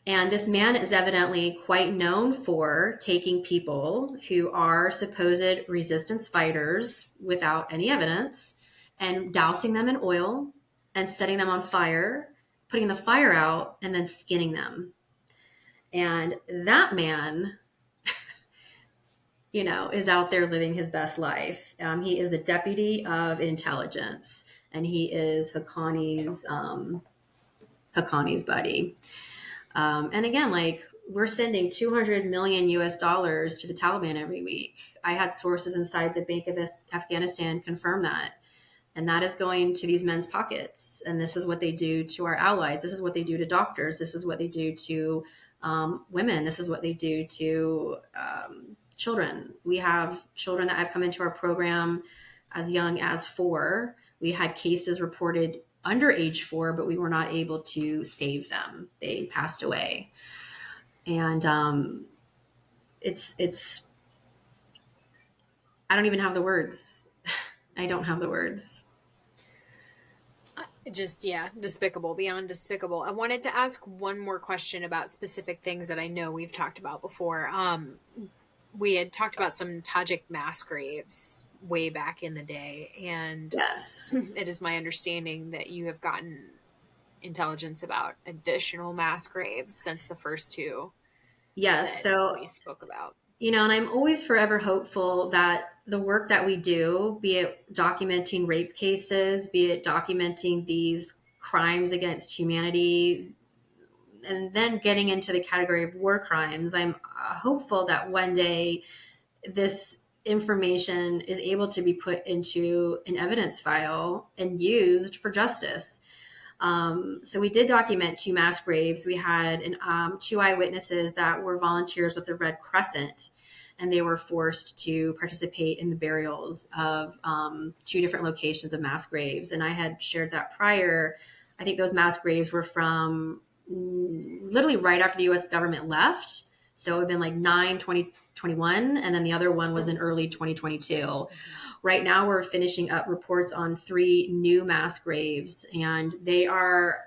B: And this man is evidently quite known for taking people who are supposed resistance fighters without any evidence and dousing them in oil and setting them on fire, putting the fire out, and then skinning them. And that man, is out there living his best life. He is the deputy of intelligence, and he is Haqqani's buddy. And again, we're sending 200 million US dollars to the Taliban every week. I had sources inside the Bank of Afghanistan confirm that. And that is going to these men's pockets. And this is what they do to our allies. This is what they do to doctors. This is what they do to women. This is what they do to children. We have children that have come into our program as young as 4. We had cases reported under age 4, but we were not able to save them. They passed away. And it's I don't even have the words. I don't have the words.
A: Despicable, beyond despicable. I wanted to ask one more question about specific things that I know we've talked about before. We had talked about some Tajik mass graves way back in the day, and
B: yes,
A: it is my understanding that you have gotten intelligence about additional mass graves since the first 2.
B: Yes, so
A: we spoke about.
B: And I'm always forever hopeful that the work that we do, be it documenting rape cases, be it documenting these crimes against humanity, and then getting into the category of war crimes, I'm hopeful that one day this information is able to be put into an evidence file and used for justice. So we did document 2 mass graves. We had 2 eyewitnesses that were volunteers with the Red Crescent, and they were forced to participate in the burials of 2 different locations of mass graves. And I had shared that prior. I think those mass graves were from literally right after the U.S. government left. So it would have been 9/2021, and then the other one was in early 2022. Right now, we're finishing up reports on 3 new mass graves, and they are,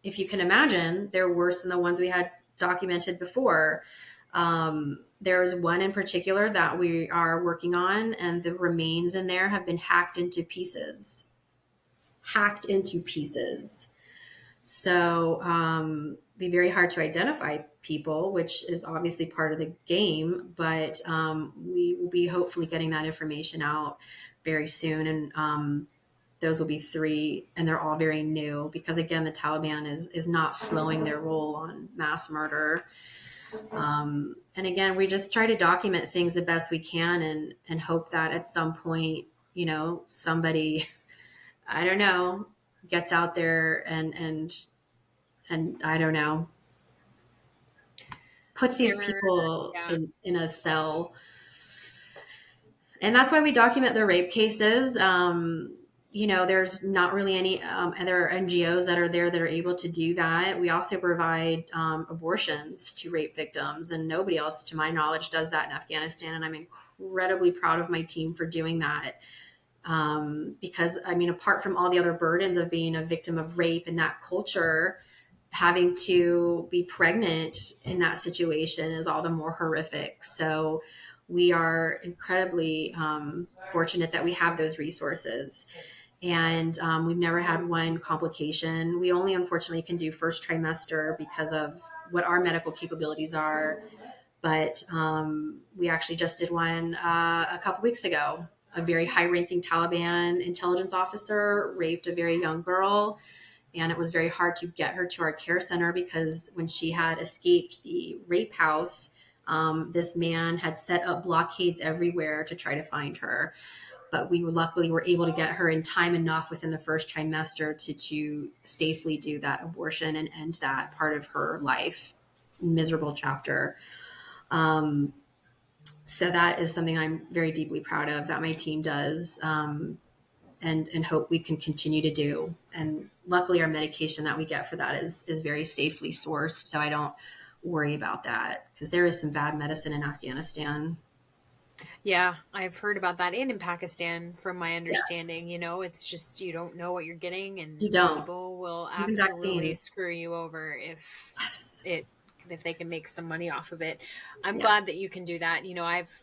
B: if you can imagine, they're worse than the ones we had documented before. There's one in particular that we are working on, and the remains in there have been hacked into pieces. So be very hard to identify people, which is obviously part of the game, but we will be hopefully getting that information out very soon. And those will be 3, and they're all very new because, again, the Taliban is not slowing their roll on mass murder. And again, we just try to document things the best we can and hope that at some point, somebody, I don't know, gets out there and I don't know, puts these people in a cell. And that's why we document the rape cases. There's not really any other NGOs that are there that are able to do that. We also provide abortions to rape victims, and nobody else, to my knowledge, does that in Afghanistan. And I'm incredibly proud of my team for doing that. Because, apart from all the other burdens of being a victim of rape in that culture, having to be pregnant in that situation is all the more horrific. So we are incredibly fortunate that we have those resources. And we've never had one complication. We only, unfortunately, can do first trimester because of what our medical capabilities are. But we actually just did one a couple weeks ago. A very high-ranking Taliban intelligence officer raped a very young girl. And it was very hard to get her to our care center because when she had escaped the rape house, this man had set up blockades everywhere to try to find her. But we luckily were able to get her in time enough within the first trimester to safely do that abortion and end that part of her life, miserable chapter. So that is something I'm very deeply proud of that my team does, and hope we can continue to do. And luckily our medication that we get for that is very safely sourced. So I don't worry about that because there is some bad medicine in Afghanistan.
A: Yeah, I've heard about that. And in Pakistan, from my understanding, it's just, you don't know what you're getting, and
B: You don't.
A: people will
B: Even
A: absolutely
B: vaccines.
A: screw you over if they can make some money off of it. I'm
B: Yes.
A: glad that you can do that. I've,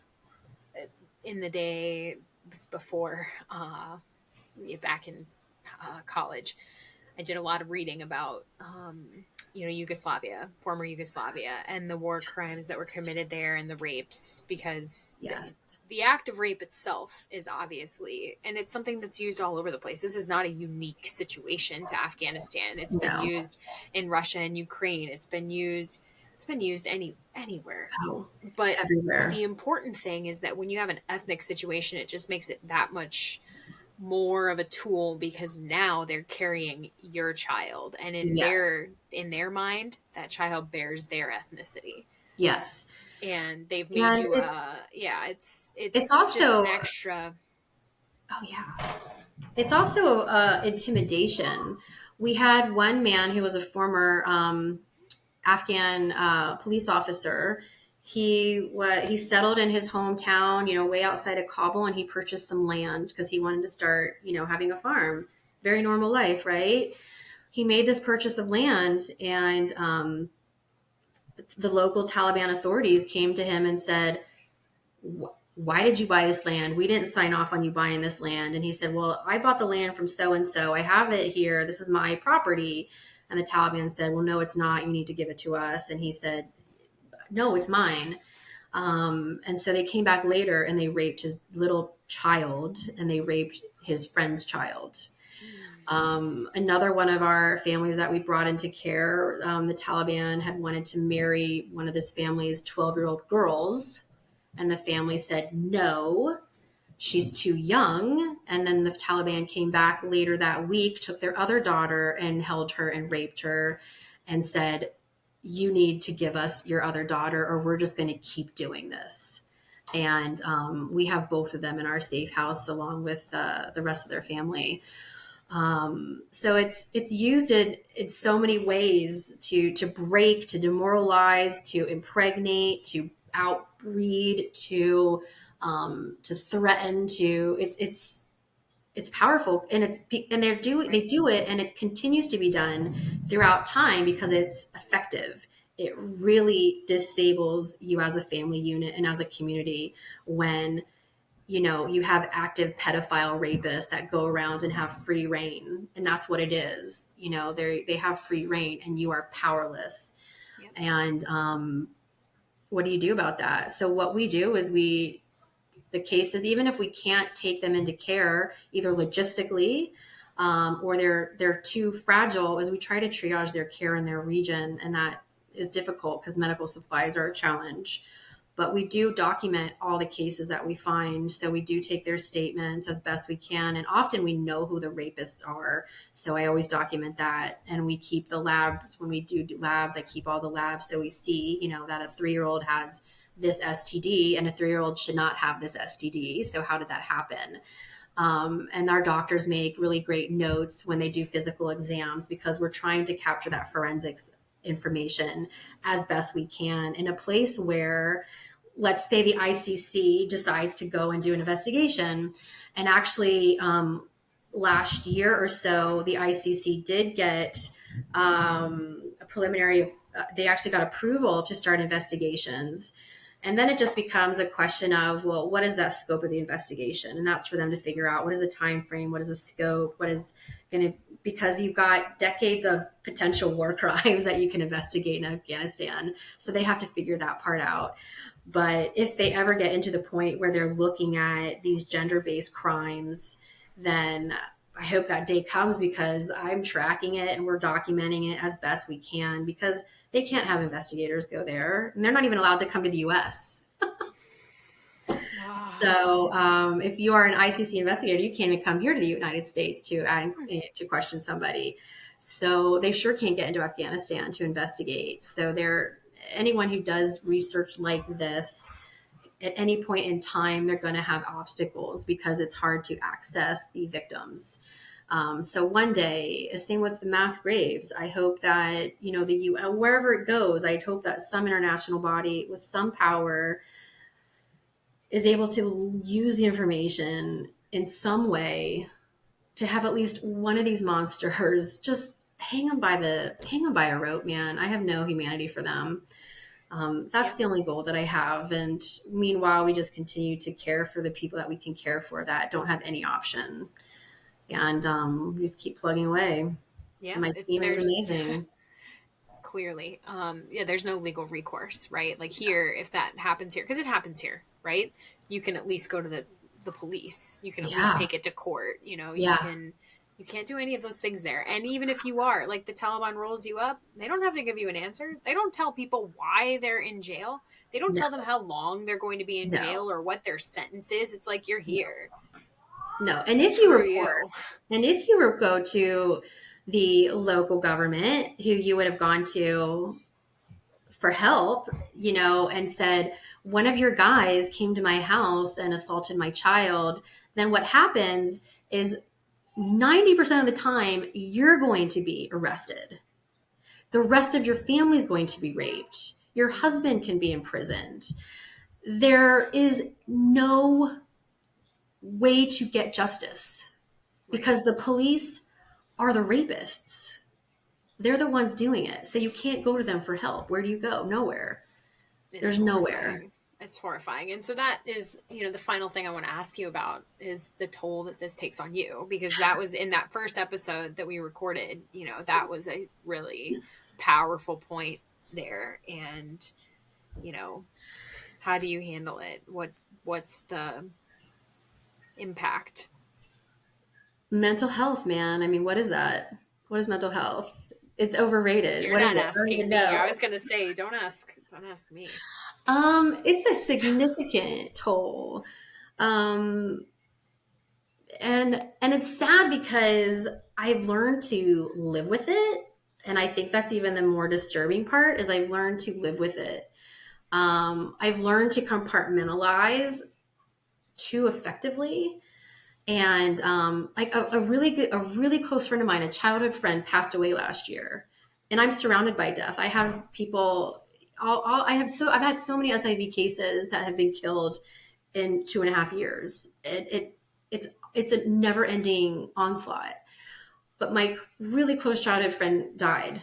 A: in the day before, back in college, I did a lot of reading about, Yugoslavia, former Yugoslavia, and the war crimes that were committed there and the rapes, because the act of rape itself is obviously, and it's something that's used all over the place. This is not a unique situation to Afghanistan. It's been used in Russia and Ukraine. It's been used anywhere. But
B: everywhere.
A: The important thing is that when you have an ethnic situation, it just makes it that much more of a tool, because now they're carrying your child, and in their mind, that child bears their ethnicity.
B: Yes.
A: And they've made you it's
B: also
A: just an extra.
B: Oh yeah. It's also intimidation. We had one man who was a former Afghan police officer. He settled in his hometown, way outside of Kabul, and he purchased some land because he wanted to start, having a farm. Very normal life, right? He made this purchase of land, and the local Taliban authorities came to him and said, why did you buy this land? We didn't sign off on you buying this land. And he said, well, I bought the land from so-and-so. I have it here. This is my property. And the Taliban said, well, no, it's not. You need to give it to us. And he said, no, it's mine. And so they came back later and they raped his little child, and they raped his friend's child. Another one of our families that we brought into care, the Taliban had wanted to marry one of this family's 12-year-old girls. And the family said, no, she's too young. And then the Taliban came back later that week, took their other daughter and held her and raped her and said, you need to give us your other daughter or we're just going to keep doing this. And we have both of them in our safe house along with the rest of their family. So it's used in so many ways to break, to demoralize, to impregnate, to outbreed, to threaten, to it's powerful, and they do it, and it continues to be done throughout time because it's effective. It really disables you as a family unit and as a community when you have active pedophile rapists that go around and have free reign, and that's what it is. They have free reign and you are powerless. Yep. And what do you do about that? So what we do is the cases, even if we can't take them into care, either logistically or they're too fragile, is we try to triage their care in their region, and that is difficult because medical supplies are a challenge. But we do document all the cases that we find. So we do take their statements as best we can. And often we know who the rapists are. So I always document that. And we keep the labs. When we do labs, I keep all the labs. So we see, that a 3-year-old has this STD, and a 3-year-old should not have this STD. So how did that happen? And our doctors make really great notes when they do physical exams, because we're trying to capture that forensics information as best we can in a place where, let's say the ICC decides to go and do an investigation. And actually, last year or so, the ICC did get a preliminary, they actually got approval to start investigations. And then it just becomes a question of, well, what is that scope of the investigation? And that's for them to figure out, what is the time frame, what is the scope, what is going to, because you've got decades of potential war crimes that you can investigate in Afghanistan. So they have to figure that part out. But if they ever get into the point where they're looking at these gender-based crimes, then I hope that day comes, because I'm tracking it and we're documenting it as best we can, because they can't have investigators go there, and they're not even allowed to come to the U.S. So if you are an ICC investigator, you can't even come here to the United States to question somebody. So they sure can't get into Afghanistan to investigate. So anyone who does research like this, at any point in time, they're going to have obstacles, because it's hard to access the victims. So one day, same with the mass graves, I hope that, the UN, wherever it goes, I'd hope that some international body with some power is able to use the information in some way to have at least one of these monsters just hang them by a rope, man. I have no humanity for them. That's the only goal that I have. And meanwhile, we just continue to care for the people that we can care for that don't have any option. And we just keep plugging away. Yeah, my team is amazing.
A: Clearly. There's no legal recourse, right? Like here, if that happens here, because it happens here, right? You can at least go to the police. You can at least take it to court. You can't do any of those things there. And even if you are, like, the Taliban rolls you up, they don't have to give you an answer. They don't tell people why they're in jail. They don't tell them how long they're going to be in jail or what their sentence is. It's like, you're here.
B: No. And if you report, and if you go to the local government who you would have gone to for help, and said, one of your guys came to my house and assaulted my child, then what happens is 90% of the time you're going to be arrested. The rest of your family is going to be raped. Your husband can be imprisoned. There is no way to get justice, because the police are the rapists. They're the ones doing it. So you can't go to them for help. Where do you go? Nowhere. There's nowhere.
A: It's horrifying. And so that is, the final thing I want to ask you about is the toll that this takes on you, because that was in that first episode that we recorded, that was a really powerful point there. And, how do you handle it? What's the impact?
B: Mental health, man. I mean, what is that? What is mental health? It's overrated.
A: You're not asking me. I was going to say, don't ask me.
B: It's a significant toll. And it's sad, because I've learned to live with it. And I think that's even the more disturbing part, is I've learned to live with it. I've learned to compartmentalize too effectively. And like a really close friend of mine, a childhood friend, passed away last year, and I'm surrounded by death. I have people. I've had so many SIV cases that have been killed in 2.5 years. It's a never ending onslaught. But my really close childhood friend died,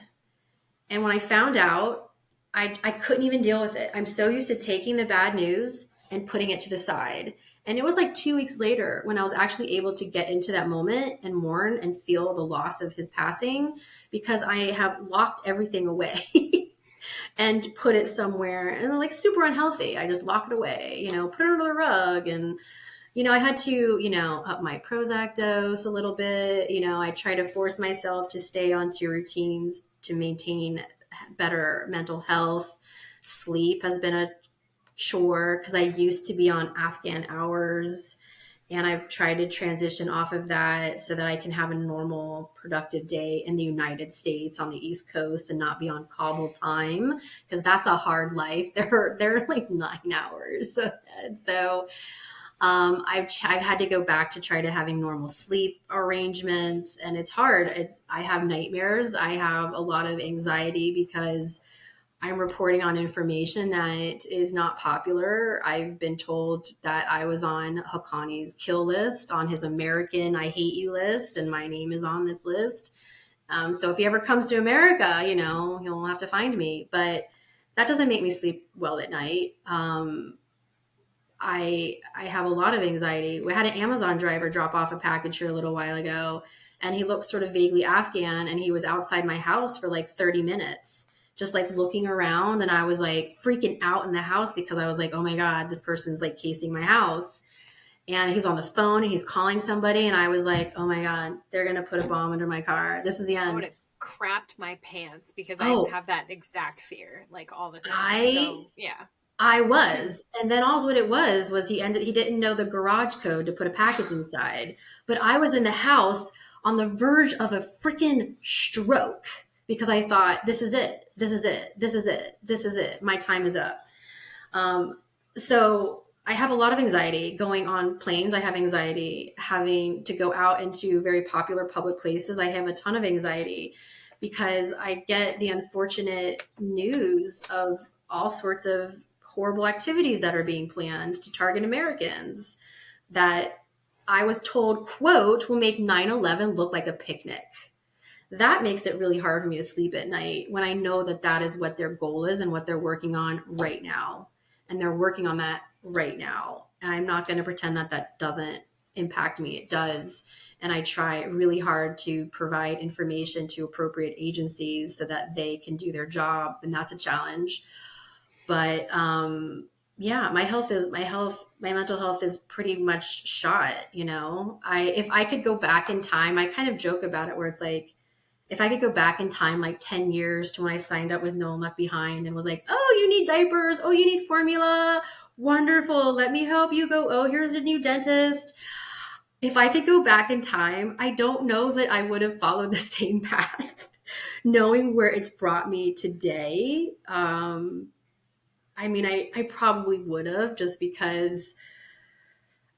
B: and when I found out, I couldn't even deal with it. I'm so used to taking the bad news and putting it to the side. And it was like 2 weeks later when I was actually able to get into that moment and mourn and feel the loss of his passing, because I have locked everything away and put it somewhere, and like super unhealthy. I just lock it away, put it under the rug. And, I had to, up my Prozac dose a little bit. I try to force myself to stay onto routines to maintain better mental health. Sleep has been a chore, because I used to be on Afghan hours, And I've tried to transition off of that so that I can have a normal, productive day in the United States on the East Coast and not be on Kabul time, because that's a hard life. They're like 9 hours. So I've had to go back to try to having normal sleep arrangements, and it's hard. I have nightmares. I have a lot of anxiety because I'm reporting on information that is not popular. I've been told that I was on Haqqani's kill list, on his American I hate you list, and my name is on this list. So if he ever comes to America, he'll have to find me. But that doesn't make me sleep well at night. I have a lot of anxiety. We had an Amazon driver drop off a package here a little while ago, and he looked sort of vaguely Afghan, and he was outside my house for like 30 minutes, just like looking around. And I was like freaking out in the house because I was like, oh my God, this person's like casing my house. And he was on the phone and he's calling somebody. And I was like, oh my God, they're going to put a bomb under my car. This is the end.
A: I would have crapped my pants because I have that exact fear like all the time. So yeah.
B: I was. And then all what it was he didn't know the garage code to put a package inside. But I was in the house on the verge of a freaking stroke because I thought, this is it. This is it. This is it. This is it. My time is up. So I have a lot of anxiety going on planes. I have anxiety having to go out into very popular public places. I have a ton of anxiety because I get the unfortunate news of all sorts of horrible activities that are being planned to target Americans that I was told, quote, will make 9/11 look like a picnic. That makes it really hard for me to sleep at night when I know that that is what their goal is and what they're working on right now. And they're working on that right now. And I'm not going to pretend that that doesn't impact me. It does. And I try really hard to provide information to appropriate agencies so that they can do their job. And that's a challenge. But yeah, my mental health is pretty much shot. If I could go back in time, I kind of joke about it where it's like, if I could go back in time, like 10 years to when I signed up with No One Left Behind and was like, oh, you need diapers. Oh, you need formula. Wonderful. Let me help you go. Oh, here's a new dentist. If I could go back in time, I don't know that I would have followed the same path, knowing where it's brought me today. I probably would have, just because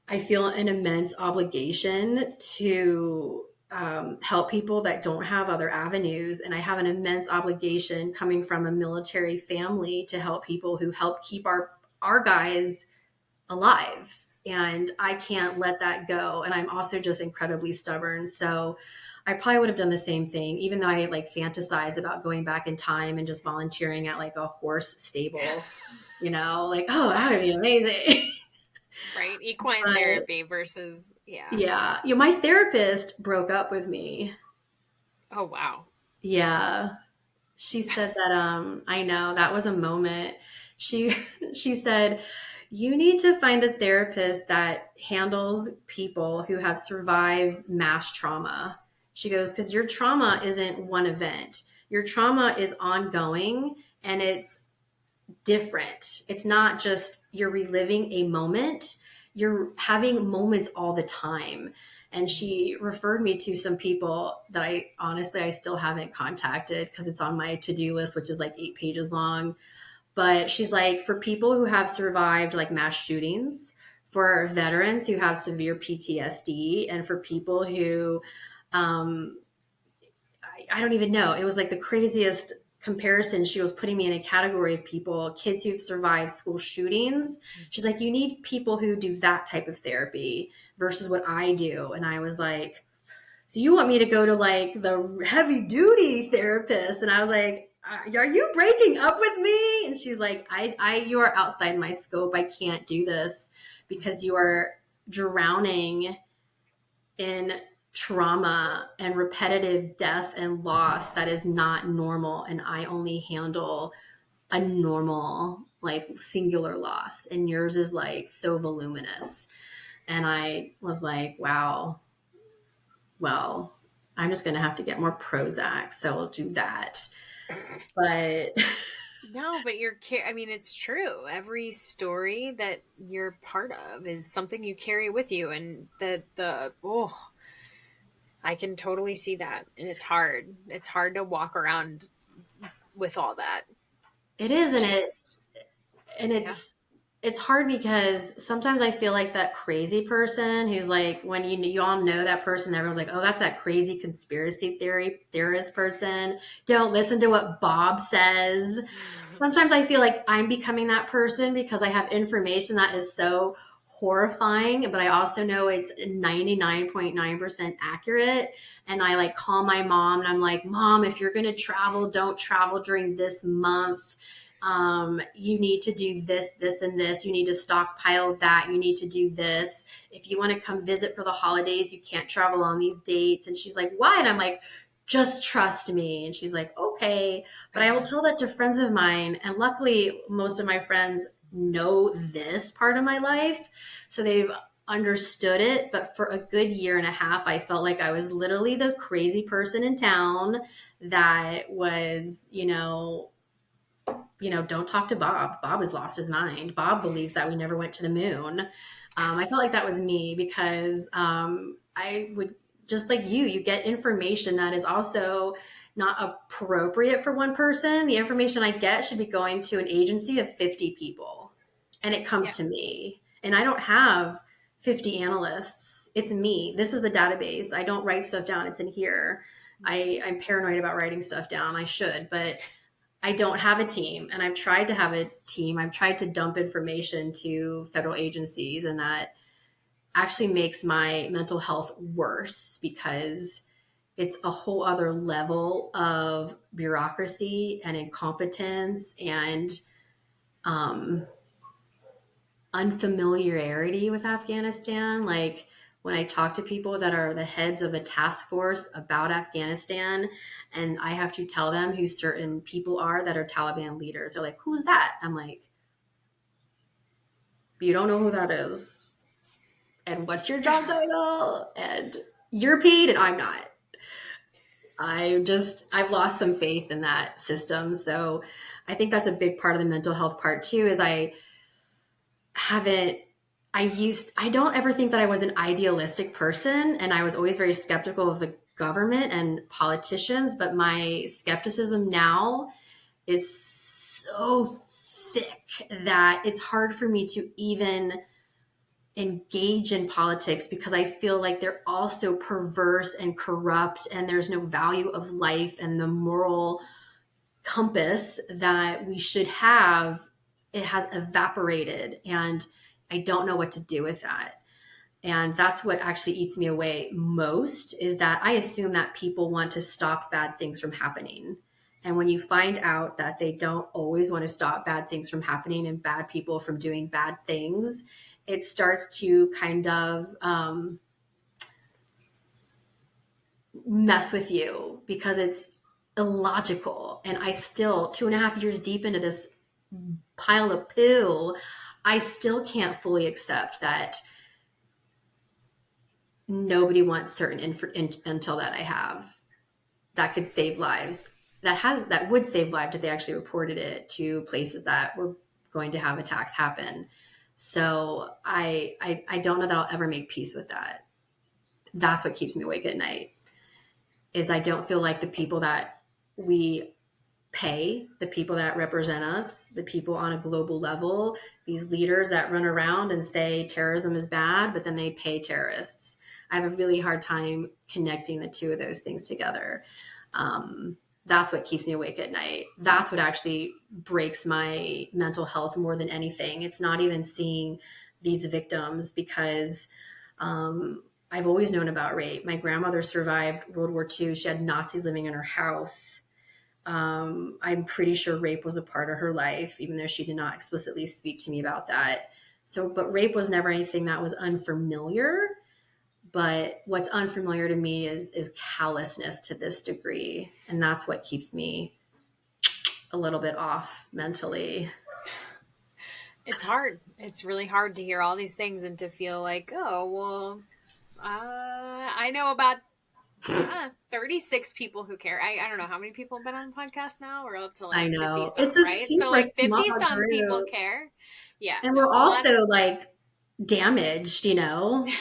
B: I feel an immense obligation to help people that don't have other avenues. And I have an immense obligation coming from a military family to help people who help keep our guys alive. And I can't let that go. And I'm also just incredibly stubborn. So I probably would have done the same thing, even though I like fantasize about going back in time and just volunteering at like a horse stable, like, oh, that would be amazing.
A: Right. Equine therapy versus, yeah.
B: Yeah. My therapist broke up with me.
A: Oh, wow.
B: Yeah. She said that, I know that was a moment. She said, you need to find a therapist that handles people who have survived mass trauma. She goes, because your trauma isn't one event. Your trauma is ongoing and it's different. It's not just you're reliving a moment. You're having moments all the time. And she referred me to some people that I still haven't contacted because it's on my to-do list, which is like 8 pages long. But she's like, for people who have survived like mass shootings, for veterans who have severe PTSD, and for people who, I don't even know. It was like the craziest comparison. She was putting me in a category of people, kids who've survived school shootings. She's like, you need people who do that type of therapy versus what I do. And I was like, so you want me to go to like the heavy duty therapist? And I was like, are you breaking up with me? And she's like, you are outside my scope. I can't do this because you are drowning in trauma and repetitive death and loss that is not normal. And I only handle a normal, like singular loss. And yours is like so voluminous. And I was like, wow, well, I'm just going to have to get more Prozac. So I'll do that. But
A: No, but I mean, it's true. Every story that you're part of is something you carry with you. And I can totally see that. And it's hard. It's hard to walk around with all that.
B: It is,
A: Just,
B: and
A: yeah.
B: it's hard because sometimes I feel like that crazy person who's like, when you all know that person, everyone's like, oh, that's that crazy conspiracy theorist person. Don't listen to what Bob says. Sometimes I feel like I'm becoming that person because I have information that is so horrifying, but I also know it's 99.9% accurate. And I like call my mom and I'm like, Mom, if you're going to travel, don't travel during this month. You need to do this, this, and this. You need to stockpile that. You need to do this. If you want to come visit for the holidays, you can't travel on these dates. And she's like, why? And I'm like, just trust me. And she's like, okay. But I will tell that to friends of mine. And luckily, most of my friends know this part of my life. So they've understood it. But for a good year and a half, I felt like I was literally the crazy person in town that was, don't talk to Bob. Bob has lost his mind. Bob believes that we never went to the moon. I felt like that was me because I would, just like you get information that is also not appropriate for one person. The information I get should be going to an agency of 50 people, and it
A: Yeah.
B: comes to me. And I don't have 50 analysts. It's me. This is the database. I don't write stuff down. It's in here. I'm paranoid about writing stuff down. I should, but I don't have a team, and I've tried to have a team. I've tried to dump information to federal agencies, and that actually makes my mental health worse because it's a whole other level of bureaucracy and incompetence and um, unfamiliarity with Afghanistan. Like when I talk to people that are the heads of a task force about Afghanistan, and I have to tell them who certain people are that are Taliban leaders, they're like, who's that? I'm like, you don't know who that is. And what's your job title? And you're paid and I'm not. I've lost some faith in that system. So I think that's a big part of the mental health part too, is haven't, I don't ever think that I was an idealistic person. And I was always very skeptical of the government and politicians, but my skepticism now is so thick that it's hard for me to even engage in politics because I feel like they're all so perverse and corrupt, and there's no value of life and the moral compass that we should have. It has evaporated, and I don't know what to do with that. And that's what actually eats me away most, is that I assume that people want to stop bad things from happening. And when you find out that they don't always want to stop bad things from happening and bad people from doing bad things, it starts to kind of mess with you because it's illogical. And I still, 2.5 years deep into this pile of poo, I still can't fully accept that nobody wants certain intel that I have that could save lives. That would save lives if they actually reported it to places that were going to have attacks happen. So I don't know that I'll ever make peace with that. That's what keeps me awake at night. Is I don't feel like the people that we pay, the people that represent us, the people on a global level, these leaders that run around and say terrorism is bad, but then they pay terrorists. I have a really hard time connecting the two of those things together. That's what keeps me awake at night. That's what actually breaks my mental health more than anything. It's not even seeing these victims because I've always known about rape. My grandmother survived World War II. She had Nazis living in her house. I'm pretty sure rape was a part of her life, even though she did not explicitly speak to me about that. So, but rape was never anything that was unfamiliar. But what's unfamiliar to me is callousness to this degree. And that's what keeps me a little bit off mentally.
A: It's hard. It's really hard to hear all these things and to feel like, oh, well, I know about Yeah, 36 people who care. I don't know how many people have been on the podcast now. We're up to
B: I
A: like 50
B: know.
A: some,
B: It's a
A: right? So
B: super
A: like
B: small
A: 50 some people
B: group.
A: care. Yeah,
B: And
A: no,
B: we're
A: a lot of
B: also like damaged,
A: but I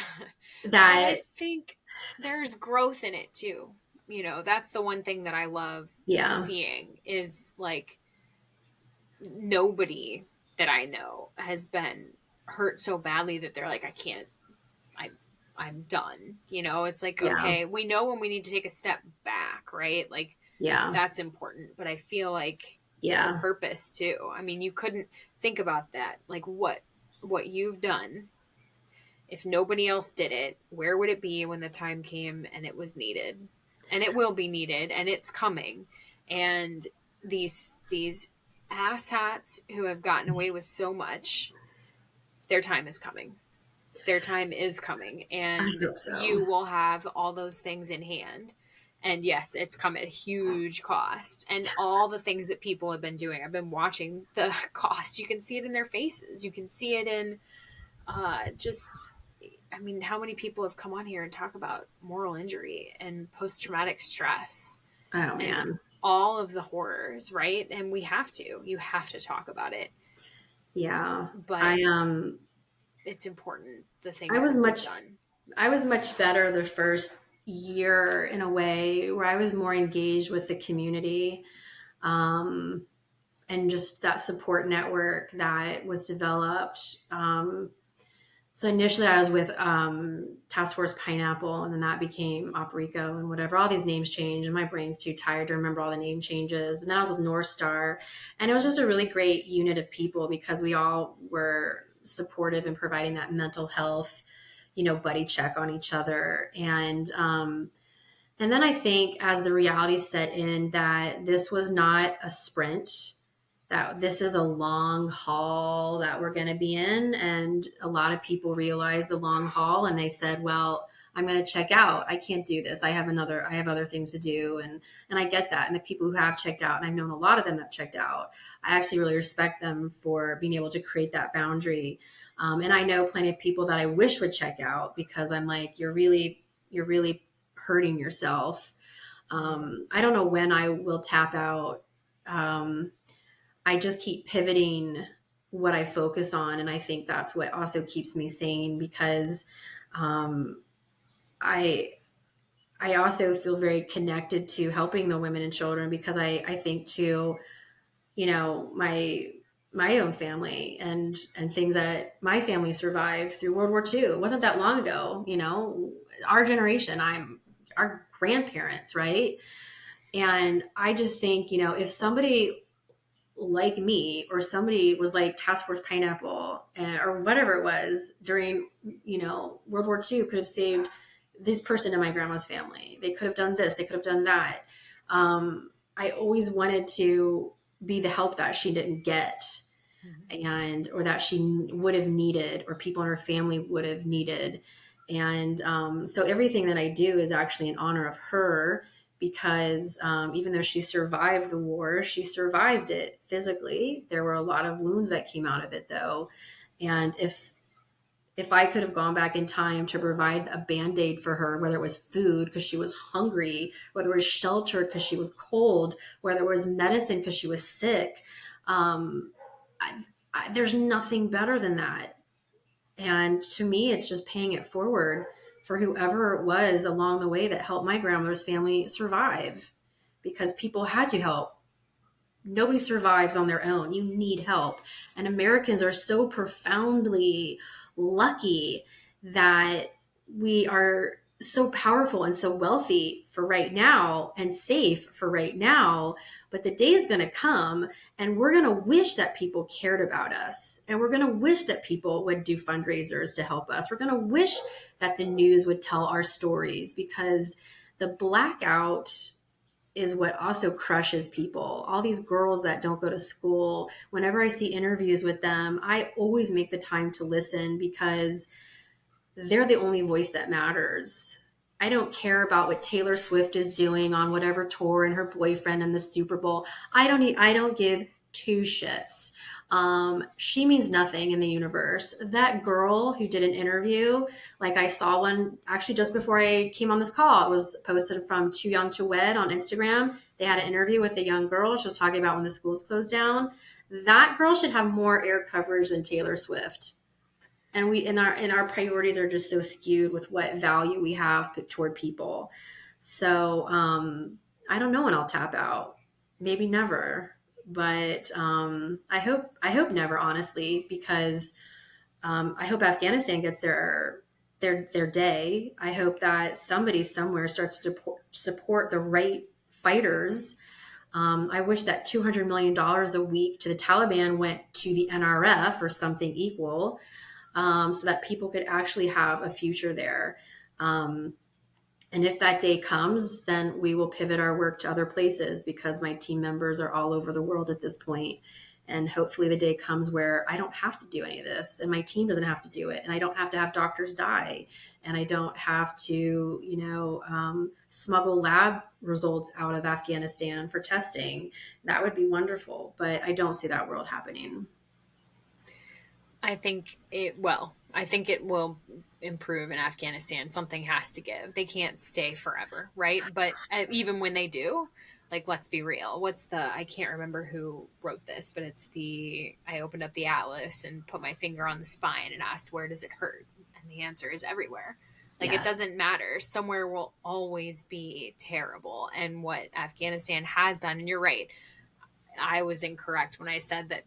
B: that,
A: think there's growth in it too. That's the one thing that I love
B: yeah,
A: seeing is like nobody that I know has been hurt so badly that they're like, I can't, I, I'm done. It's like,
B: yeah,
A: okay, we know when we need to take a step back, right? Like
B: yeah,
A: that's important. But I feel like it's a
B: yeah,
A: purpose too. I mean, you couldn't think about that. Like what you've done, if nobody else did it, where would it be when the time came and it was needed? And it will be needed and it's coming. And these asshats who have gotten away with so much, their time is coming. Their time is coming
B: I
A: and
B: hope so.
A: you will have all those things in hand. And yes, it's come at a huge cost. And all the things that people have been doing, I've been watching the cost. You can see it in their faces. You can see it in just, I mean, how many people have come on here and talk about moral injury and post traumatic stress
B: Oh
A: and
B: man.
A: all of the horrors, right? And you have to talk about it.
B: Yeah.
A: But it's important, the
B: I
A: things
B: was
A: that we've
B: much
A: done.
B: I was much better the first year in a way where I was more engaged with the community, um, and just that support network that was developed. So initially I was with Task Force Pineapple, and then that became Operico and whatever. All these names changed, and my brain's too tired to remember all the name changes. And then I was with North Star, and it was just a really great unit of people because we all were supportive in providing that mental health, buddy check on each other. And then I think as the reality set in that this was not a sprint, that this is a long haul that we're going to be in. And a lot of people realized the long haul and they said, well, I'm going to check out. I can't do this. I have other things to do. And I get that. And the people who have checked out, and I've known a lot of them that checked out, I actually really respect them for being able to create that boundary. And I know plenty of people that I wish would check out because I'm like, you're really hurting yourself. I don't know when I will tap out. I just keep pivoting what I focus on. And I think that's what also keeps me sane because I I also feel very connected to helping the women and children because I think to, my own family and things that my family survived through World War II. It wasn't that long ago, our generation, our grandparents, right? And I just think, if somebody like me or somebody was like Task Force Pineapple or whatever it was during, World War II could have saved this person in my grandma's family. They could have done this. They could have done that. I always wanted to be the help that she didn't get or that she would have needed or people in her family would have needed. And so everything that I do is actually in honor of her because even though she survived the war, she survived it physically. There were a lot of wounds that came out of it though. And if I could have gone back in time to provide a Band-Aid for her, whether it was food because she was hungry, whether it was shelter because she was cold, whether it was medicine because she was sick, there's nothing better than that. And to me, it's just paying it forward for whoever it was along the way that helped my grandmother's family survive because people had to help. Nobody survives on their own. You need help. And Americans are so profoundly lucky that we are so powerful and so wealthy for right now and safe for right now. But the day is going to come and we're going to wish that people cared about us. And we're going to wish that people would do fundraisers to help us. We're going to wish that the news would tell our stories because the blackout is what also crushes people. All these girls that don't go to school, whenever I see interviews with them, I always make the time to listen because they're the only voice that matters. I don't care about what Taylor Swift is doing on whatever tour and her boyfriend and the Super Bowl. I don't give two shits. She means nothing in the universe. That girl who did an interview, like I saw one actually just before I came on this call, it was posted from Too Young to Wed on Instagram. They had an interview with a young girl. She was talking about when the schools closed down. That girl should have more air coverage than Taylor Swift. And our priorities are just so skewed with what value we have toward people. So I don't know when I'll tap out. Maybe never. But I hope never, honestly, because I hope Afghanistan gets their day. I hope that somebody somewhere starts to support the right fighters. I wish that $200 million a week to the Taliban went to the NRF or something equal, so that people could actually have a future there. And if that day comes, then we will pivot our work to other places, because my team members are all over the world at this point. And hopefully the day comes where I don't have to do any of this, and my team doesn't have to do it. And I don't have to have doctors die. And I don't have to, smuggle lab results out of Afghanistan for testing. That would be wonderful. But I don't see that world happening.
A: I think it will improve in Afghanistan. Something has to give. They can't stay forever, right? But even when they do, like, let's be real. I can't remember who wrote this, but I opened up the atlas and put my finger on the spine and asked, where does it hurt? And the answer is everywhere. Like, yes. It doesn't matter. Somewhere will always be terrible. And what Afghanistan has done, and you're right, I was incorrect when I said that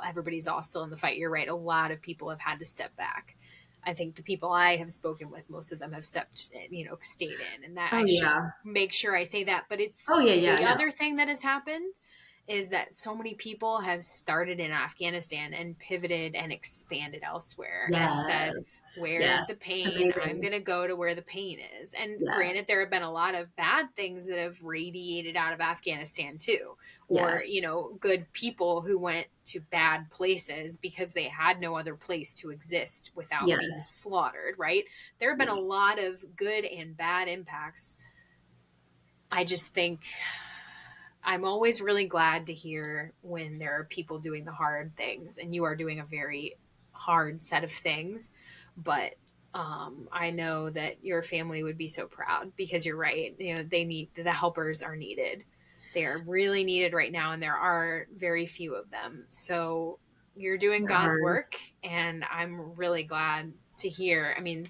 A: everybody's all still in the fight. You're right. A lot of people have had to step back. I think the people I have spoken with, most of them have stayed in, and that should make sure I say that. But it's the other thing that has happened is that so many people have started in Afghanistan and pivoted and expanded elsewhere and said, where's the pain? Amazing. I'm going to go to where the pain is. And granted, there have been a lot of bad things that have radiated out of Afghanistan too, or, good people who went to bad places because they had no other place to exist without being slaughtered, right? There have been a lot of good and bad impacts. I just think I'm always really glad to hear when there are people doing the hard things, and you are doing a very hard set of things. But I know that your family would be so proud, because you're right. The helpers are needed. They are really needed right now, and there are very few of them. So you're doing God's work, and I'm really glad to hear. I mean,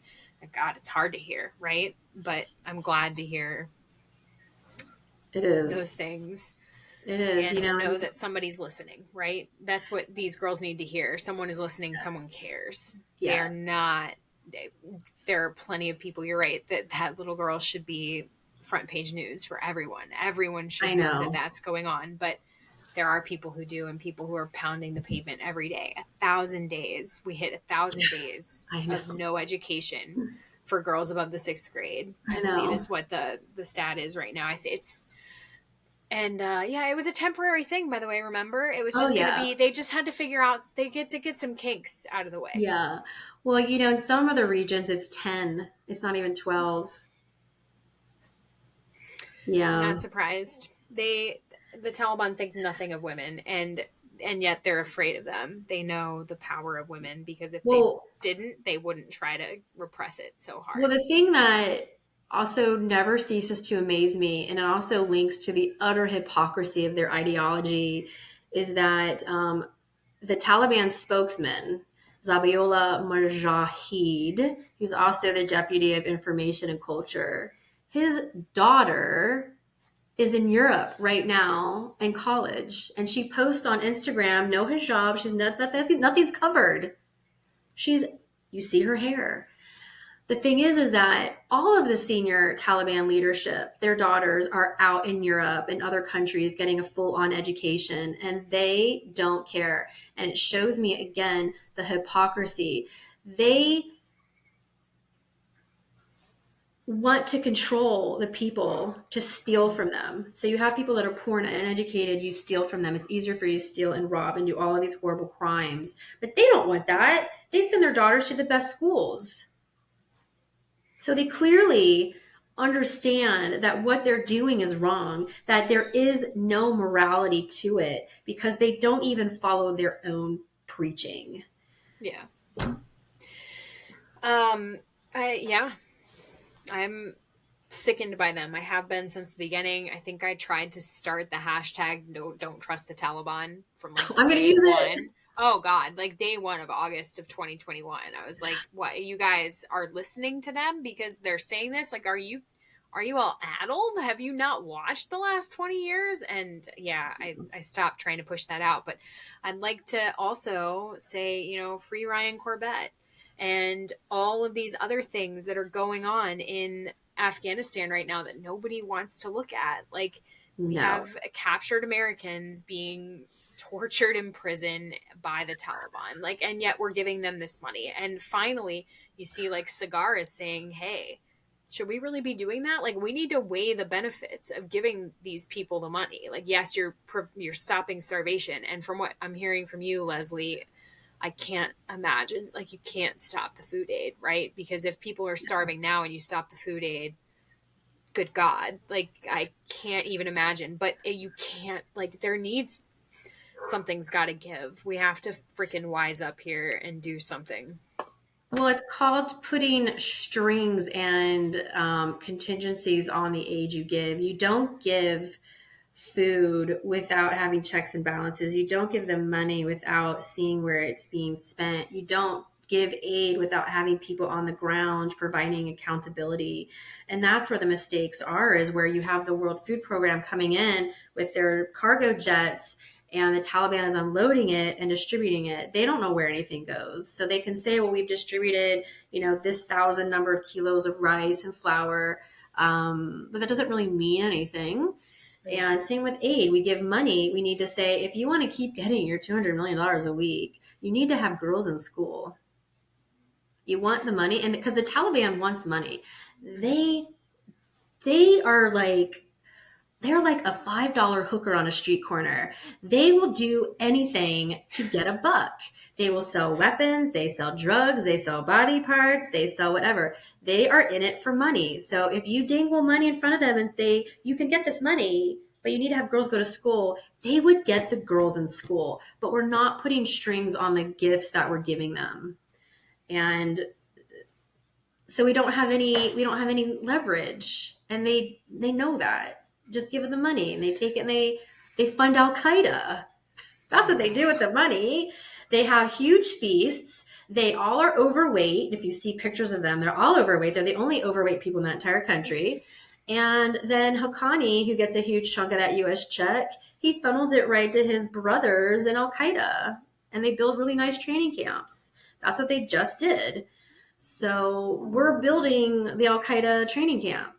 A: God, it's hard to hear, right? But I'm glad to hear
B: it is
A: those things.
B: It is,
A: and to know that somebody's listening, right? That's what these girls need to hear. Someone is listening. Yes. Someone cares. Yes. There are plenty of people, you're right, that little girl should be front page news for everyone. Everyone should know that that's going on. But there are people who do, and people who are pounding the pavement every day. 1,000 days. We hit 1,000 days of no education for girls above the 6th grade. I believe is what the stat is right now. It was a temporary thing, by the way, remember? It was just going to be, they just had to figure out, they get to get some kinks out of the way.
B: Yeah. Well, in some other regions, it's 10. It's not even 12. Yeah.
A: I'm not surprised. The Taliban think nothing of women, and yet they're afraid of them. They know the power of women, because if they didn't, they wouldn't try to repress it so hard.
B: Well, the thing that also never ceases to amaze me, and it also links to the utter hypocrisy of their ideology, is that the Taliban spokesman, Zabihullah Mujahid, who's also the deputy of information and culture, his daughter is in Europe right now in college, and she posts on Instagram, no hijab, she's nothing's covered. You see her hair. The thing is that all of the senior Taliban leadership, their daughters are out in Europe and other countries getting a full-on education, and they don't care. And it shows me, again, the hypocrisy. They want to control the people to steal from them. So you have people that are poor and uneducated, you steal from them. It's easier for you to steal and rob and do all of these horrible crimes. But they don't want that. They send their daughters to the best schools. So they clearly understand that what they're doing is wrong, that there is no morality to it because they don't even follow their own preaching.
A: Yeah. I'm sickened by them. I have been since the beginning. I think I tried to start the hashtag no, don't trust the Taliban from like
B: I'm going to
A: day
B: use
A: one.
B: it.
A: Oh God, like day one of August of 2021. I was like, what, you guys are listening to them because they're saying this? Like, are you all addled? Have you not watched the last 20 years? And yeah, I stopped trying to push that out. But I'd like to also say, free Ryan Corbett and all of these other things that are going on in Afghanistan right now that nobody wants to look at. Like, we have captured Americans being tortured in prison by the Taliban. Like, and yet we're giving them this money. And finally, you see like Sagar is saying, hey, should we really be doing that? Like, we need to weigh the benefits of giving these people the money. Like, yes, you're stopping starvation. And from what I'm hearing from you, Leslie, I can't imagine, like, you can't stop the food aid, right? Because if people are starving now and you stop the food aid, good God, like, I can't even imagine. But you can't, like, something's got to give. We have to freaking wise up here and do something.
B: Well, it's called putting strings and contingencies on the aid you give. You don't give food without having checks and balances. You don't give them money without seeing where it's being spent. You don't give aid without having people on the ground providing accountability. And that's where the mistakes are, is where you have the World Food Program coming in with their cargo jets and the Taliban is unloading it and distributing it. They don't know where anything goes. So they can say, well, we've distributed, this 1,000 number of kilos of rice and flour. But that doesn't really mean anything. And same with aid. We give money. We need to say, if you want to keep getting your $200 million a week, you need to have girls in school. You want the money. And because the Taliban wants money, they're like a $5 hooker on a street corner. They will do anything to get a buck. They will sell weapons, they sell drugs, they sell body parts, they sell whatever. They are in it for money. So if you dangle money in front of them and say, you can get this money, but you need to have girls go to school, they would get the girls in school. But we're not putting strings on the gifts that we're giving them. And so we don't have any leverage. And they know that. Just give them the money, and they take it and they fund Al-Qaeda. That's what they do with the money. They have huge feasts. They all are overweight. If you see pictures of them, they're all overweight. They're the only overweight people in that entire country. And then Haqqani, who gets a huge chunk of that U.S. check, he funnels it right to his brothers in Al-Qaeda. And they build really nice training camps. That's what they just did. So we're building the Al-Qaeda training camp.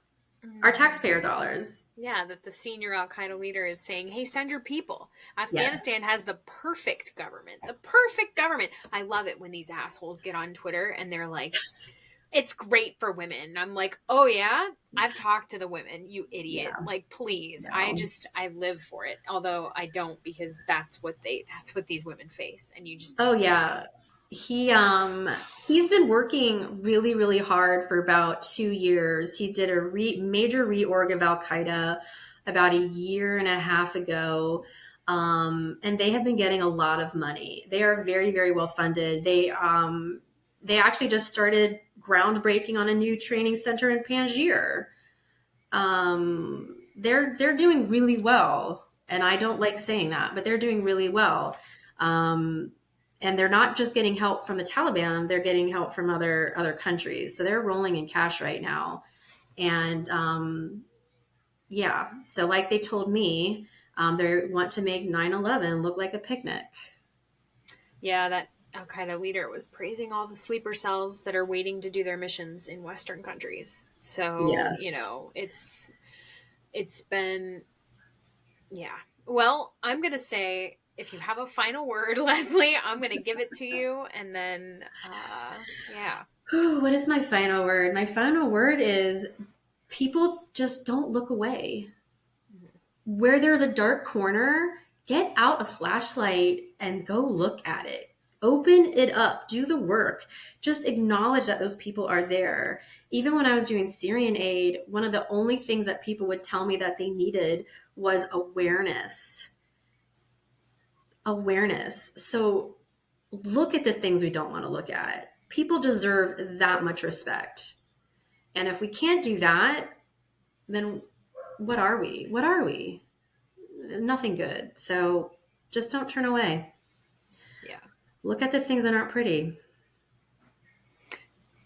B: Our taxpayer dollars.
A: Yeah, that the senior Al-Qaeda leader is saying, hey, send your people. Afghanistan has the perfect government. The perfect government. I love it when these assholes get on Twitter and they're like, it's great for women. And I'm like, oh, yeah? I've talked to the women, you idiot. Yeah. Like, please. No. I live for it. Although I don't, because that's what these women face. And you just.
B: Oh, yeah. He's been working really, really hard for about 2 years. He did a major reorg of Al-Qaeda about a year and a half ago. And they have been getting a lot of money. They are very, very well funded. They actually just started groundbreaking on a new training center in Panjshir. They're doing really well. And I don't like saying that, but they're doing really well. And they're not just getting help from the Taliban, they're getting help from other countries. So they're rolling in cash right now. And so like they told me, they want to make 9/11 look like a picnic.
A: Yeah, that Al-Qaeda leader was praising all the sleeper cells that are waiting to do their missions in Western countries. So, yes. It's been, yeah. Well, I'm going to say, if you have a final word, Leslie, I'm going to give it to you. And then,
B: What is my final word? My final word is people just don't look away. Mm-hmm. Where there's a dark corner, get out a flashlight and go look at it. Open it up, do the work, just acknowledge that those people are there. Even when I was doing Syrian aid, one of the only things that people would tell me that they needed was awareness. So look at the things we don't want to look at. People deserve that much respect. And if we can't do that, then what are we? Nothing good. So just don't turn away.
A: Yeah.
B: Look at the things that aren't pretty.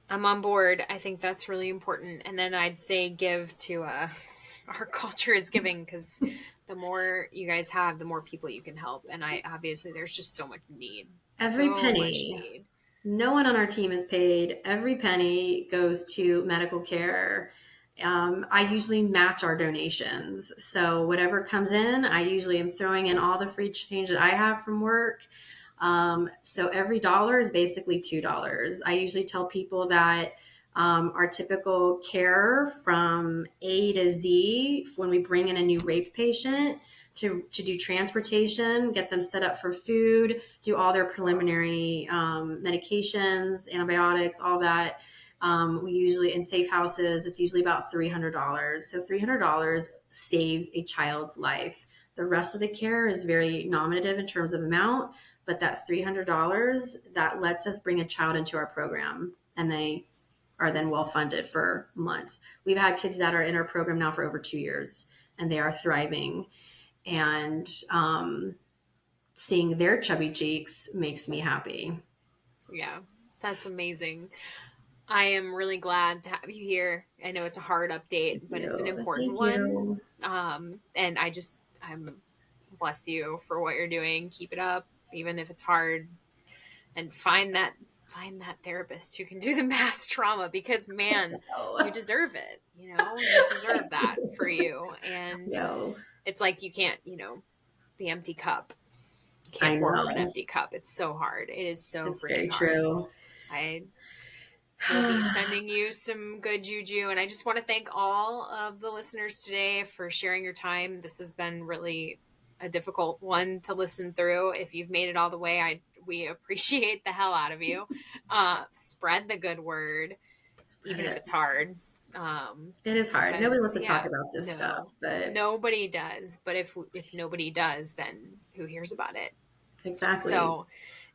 A: I'm on board. I think that's really important. And then I'd say give to our culture is giving, because the more you guys have, the more people you can help. And obviously there's just so much need.
B: Every penny. No one on our team is paid. Every penny goes to medical care. I usually match our donations. So whatever comes in, I usually am throwing in all the free change that I have from work. So every dollar is basically $2. I usually tell people that our typical care from A to Z, when we bring in a new rape patient, to do transportation, get them set up for food, do all their preliminary medications, antibiotics, all that. We usually, in safe houses, it's usually about $300. So $300 saves a child's life. The rest of the care is very nominative in terms of amount, but that $300, that lets us bring a child into our program, and they are then well funded for months. We've had kids that are in our program now for over 2 years, and they are thriving. And seeing their chubby cheeks makes me happy.
A: Yeah, that's amazing. I am really glad to have you here. I know it's a hard update, but it's an important one. And I'm bless you for what you're doing. Keep it up, even if it's hard, and find that therapist who can do the mass trauma, because man, you deserve it. You deserve that for you. And it's like, you can't, the empty cup. You can't pour from an empty cup. It's so hard. It is so freaking hard. True. I will be sending you some good juju. And I just want to thank all of the listeners today for sharing your time. This has been really a difficult one to listen through. If you've made it all the way, we appreciate the hell out of you. Spread the good word, even if it's hard.
B: It is hard. Nobody wants to talk about this stuff, but
A: nobody does. But if nobody does, then who hears about it?
B: Exactly.
A: So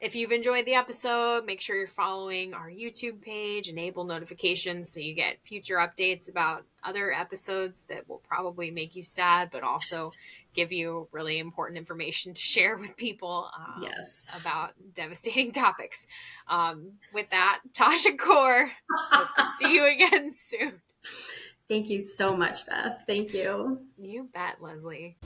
A: if you've enjoyed the episode, make sure you're following our YouTube page, enable notifications so you get future updates about other episodes that will probably make you sad, but also give you really important information to share with people about devastating topics. With that, Tasha Kaur, hope to see you again soon.
B: Thank you so much, Beth. Thank you.
A: You bet, Leslie.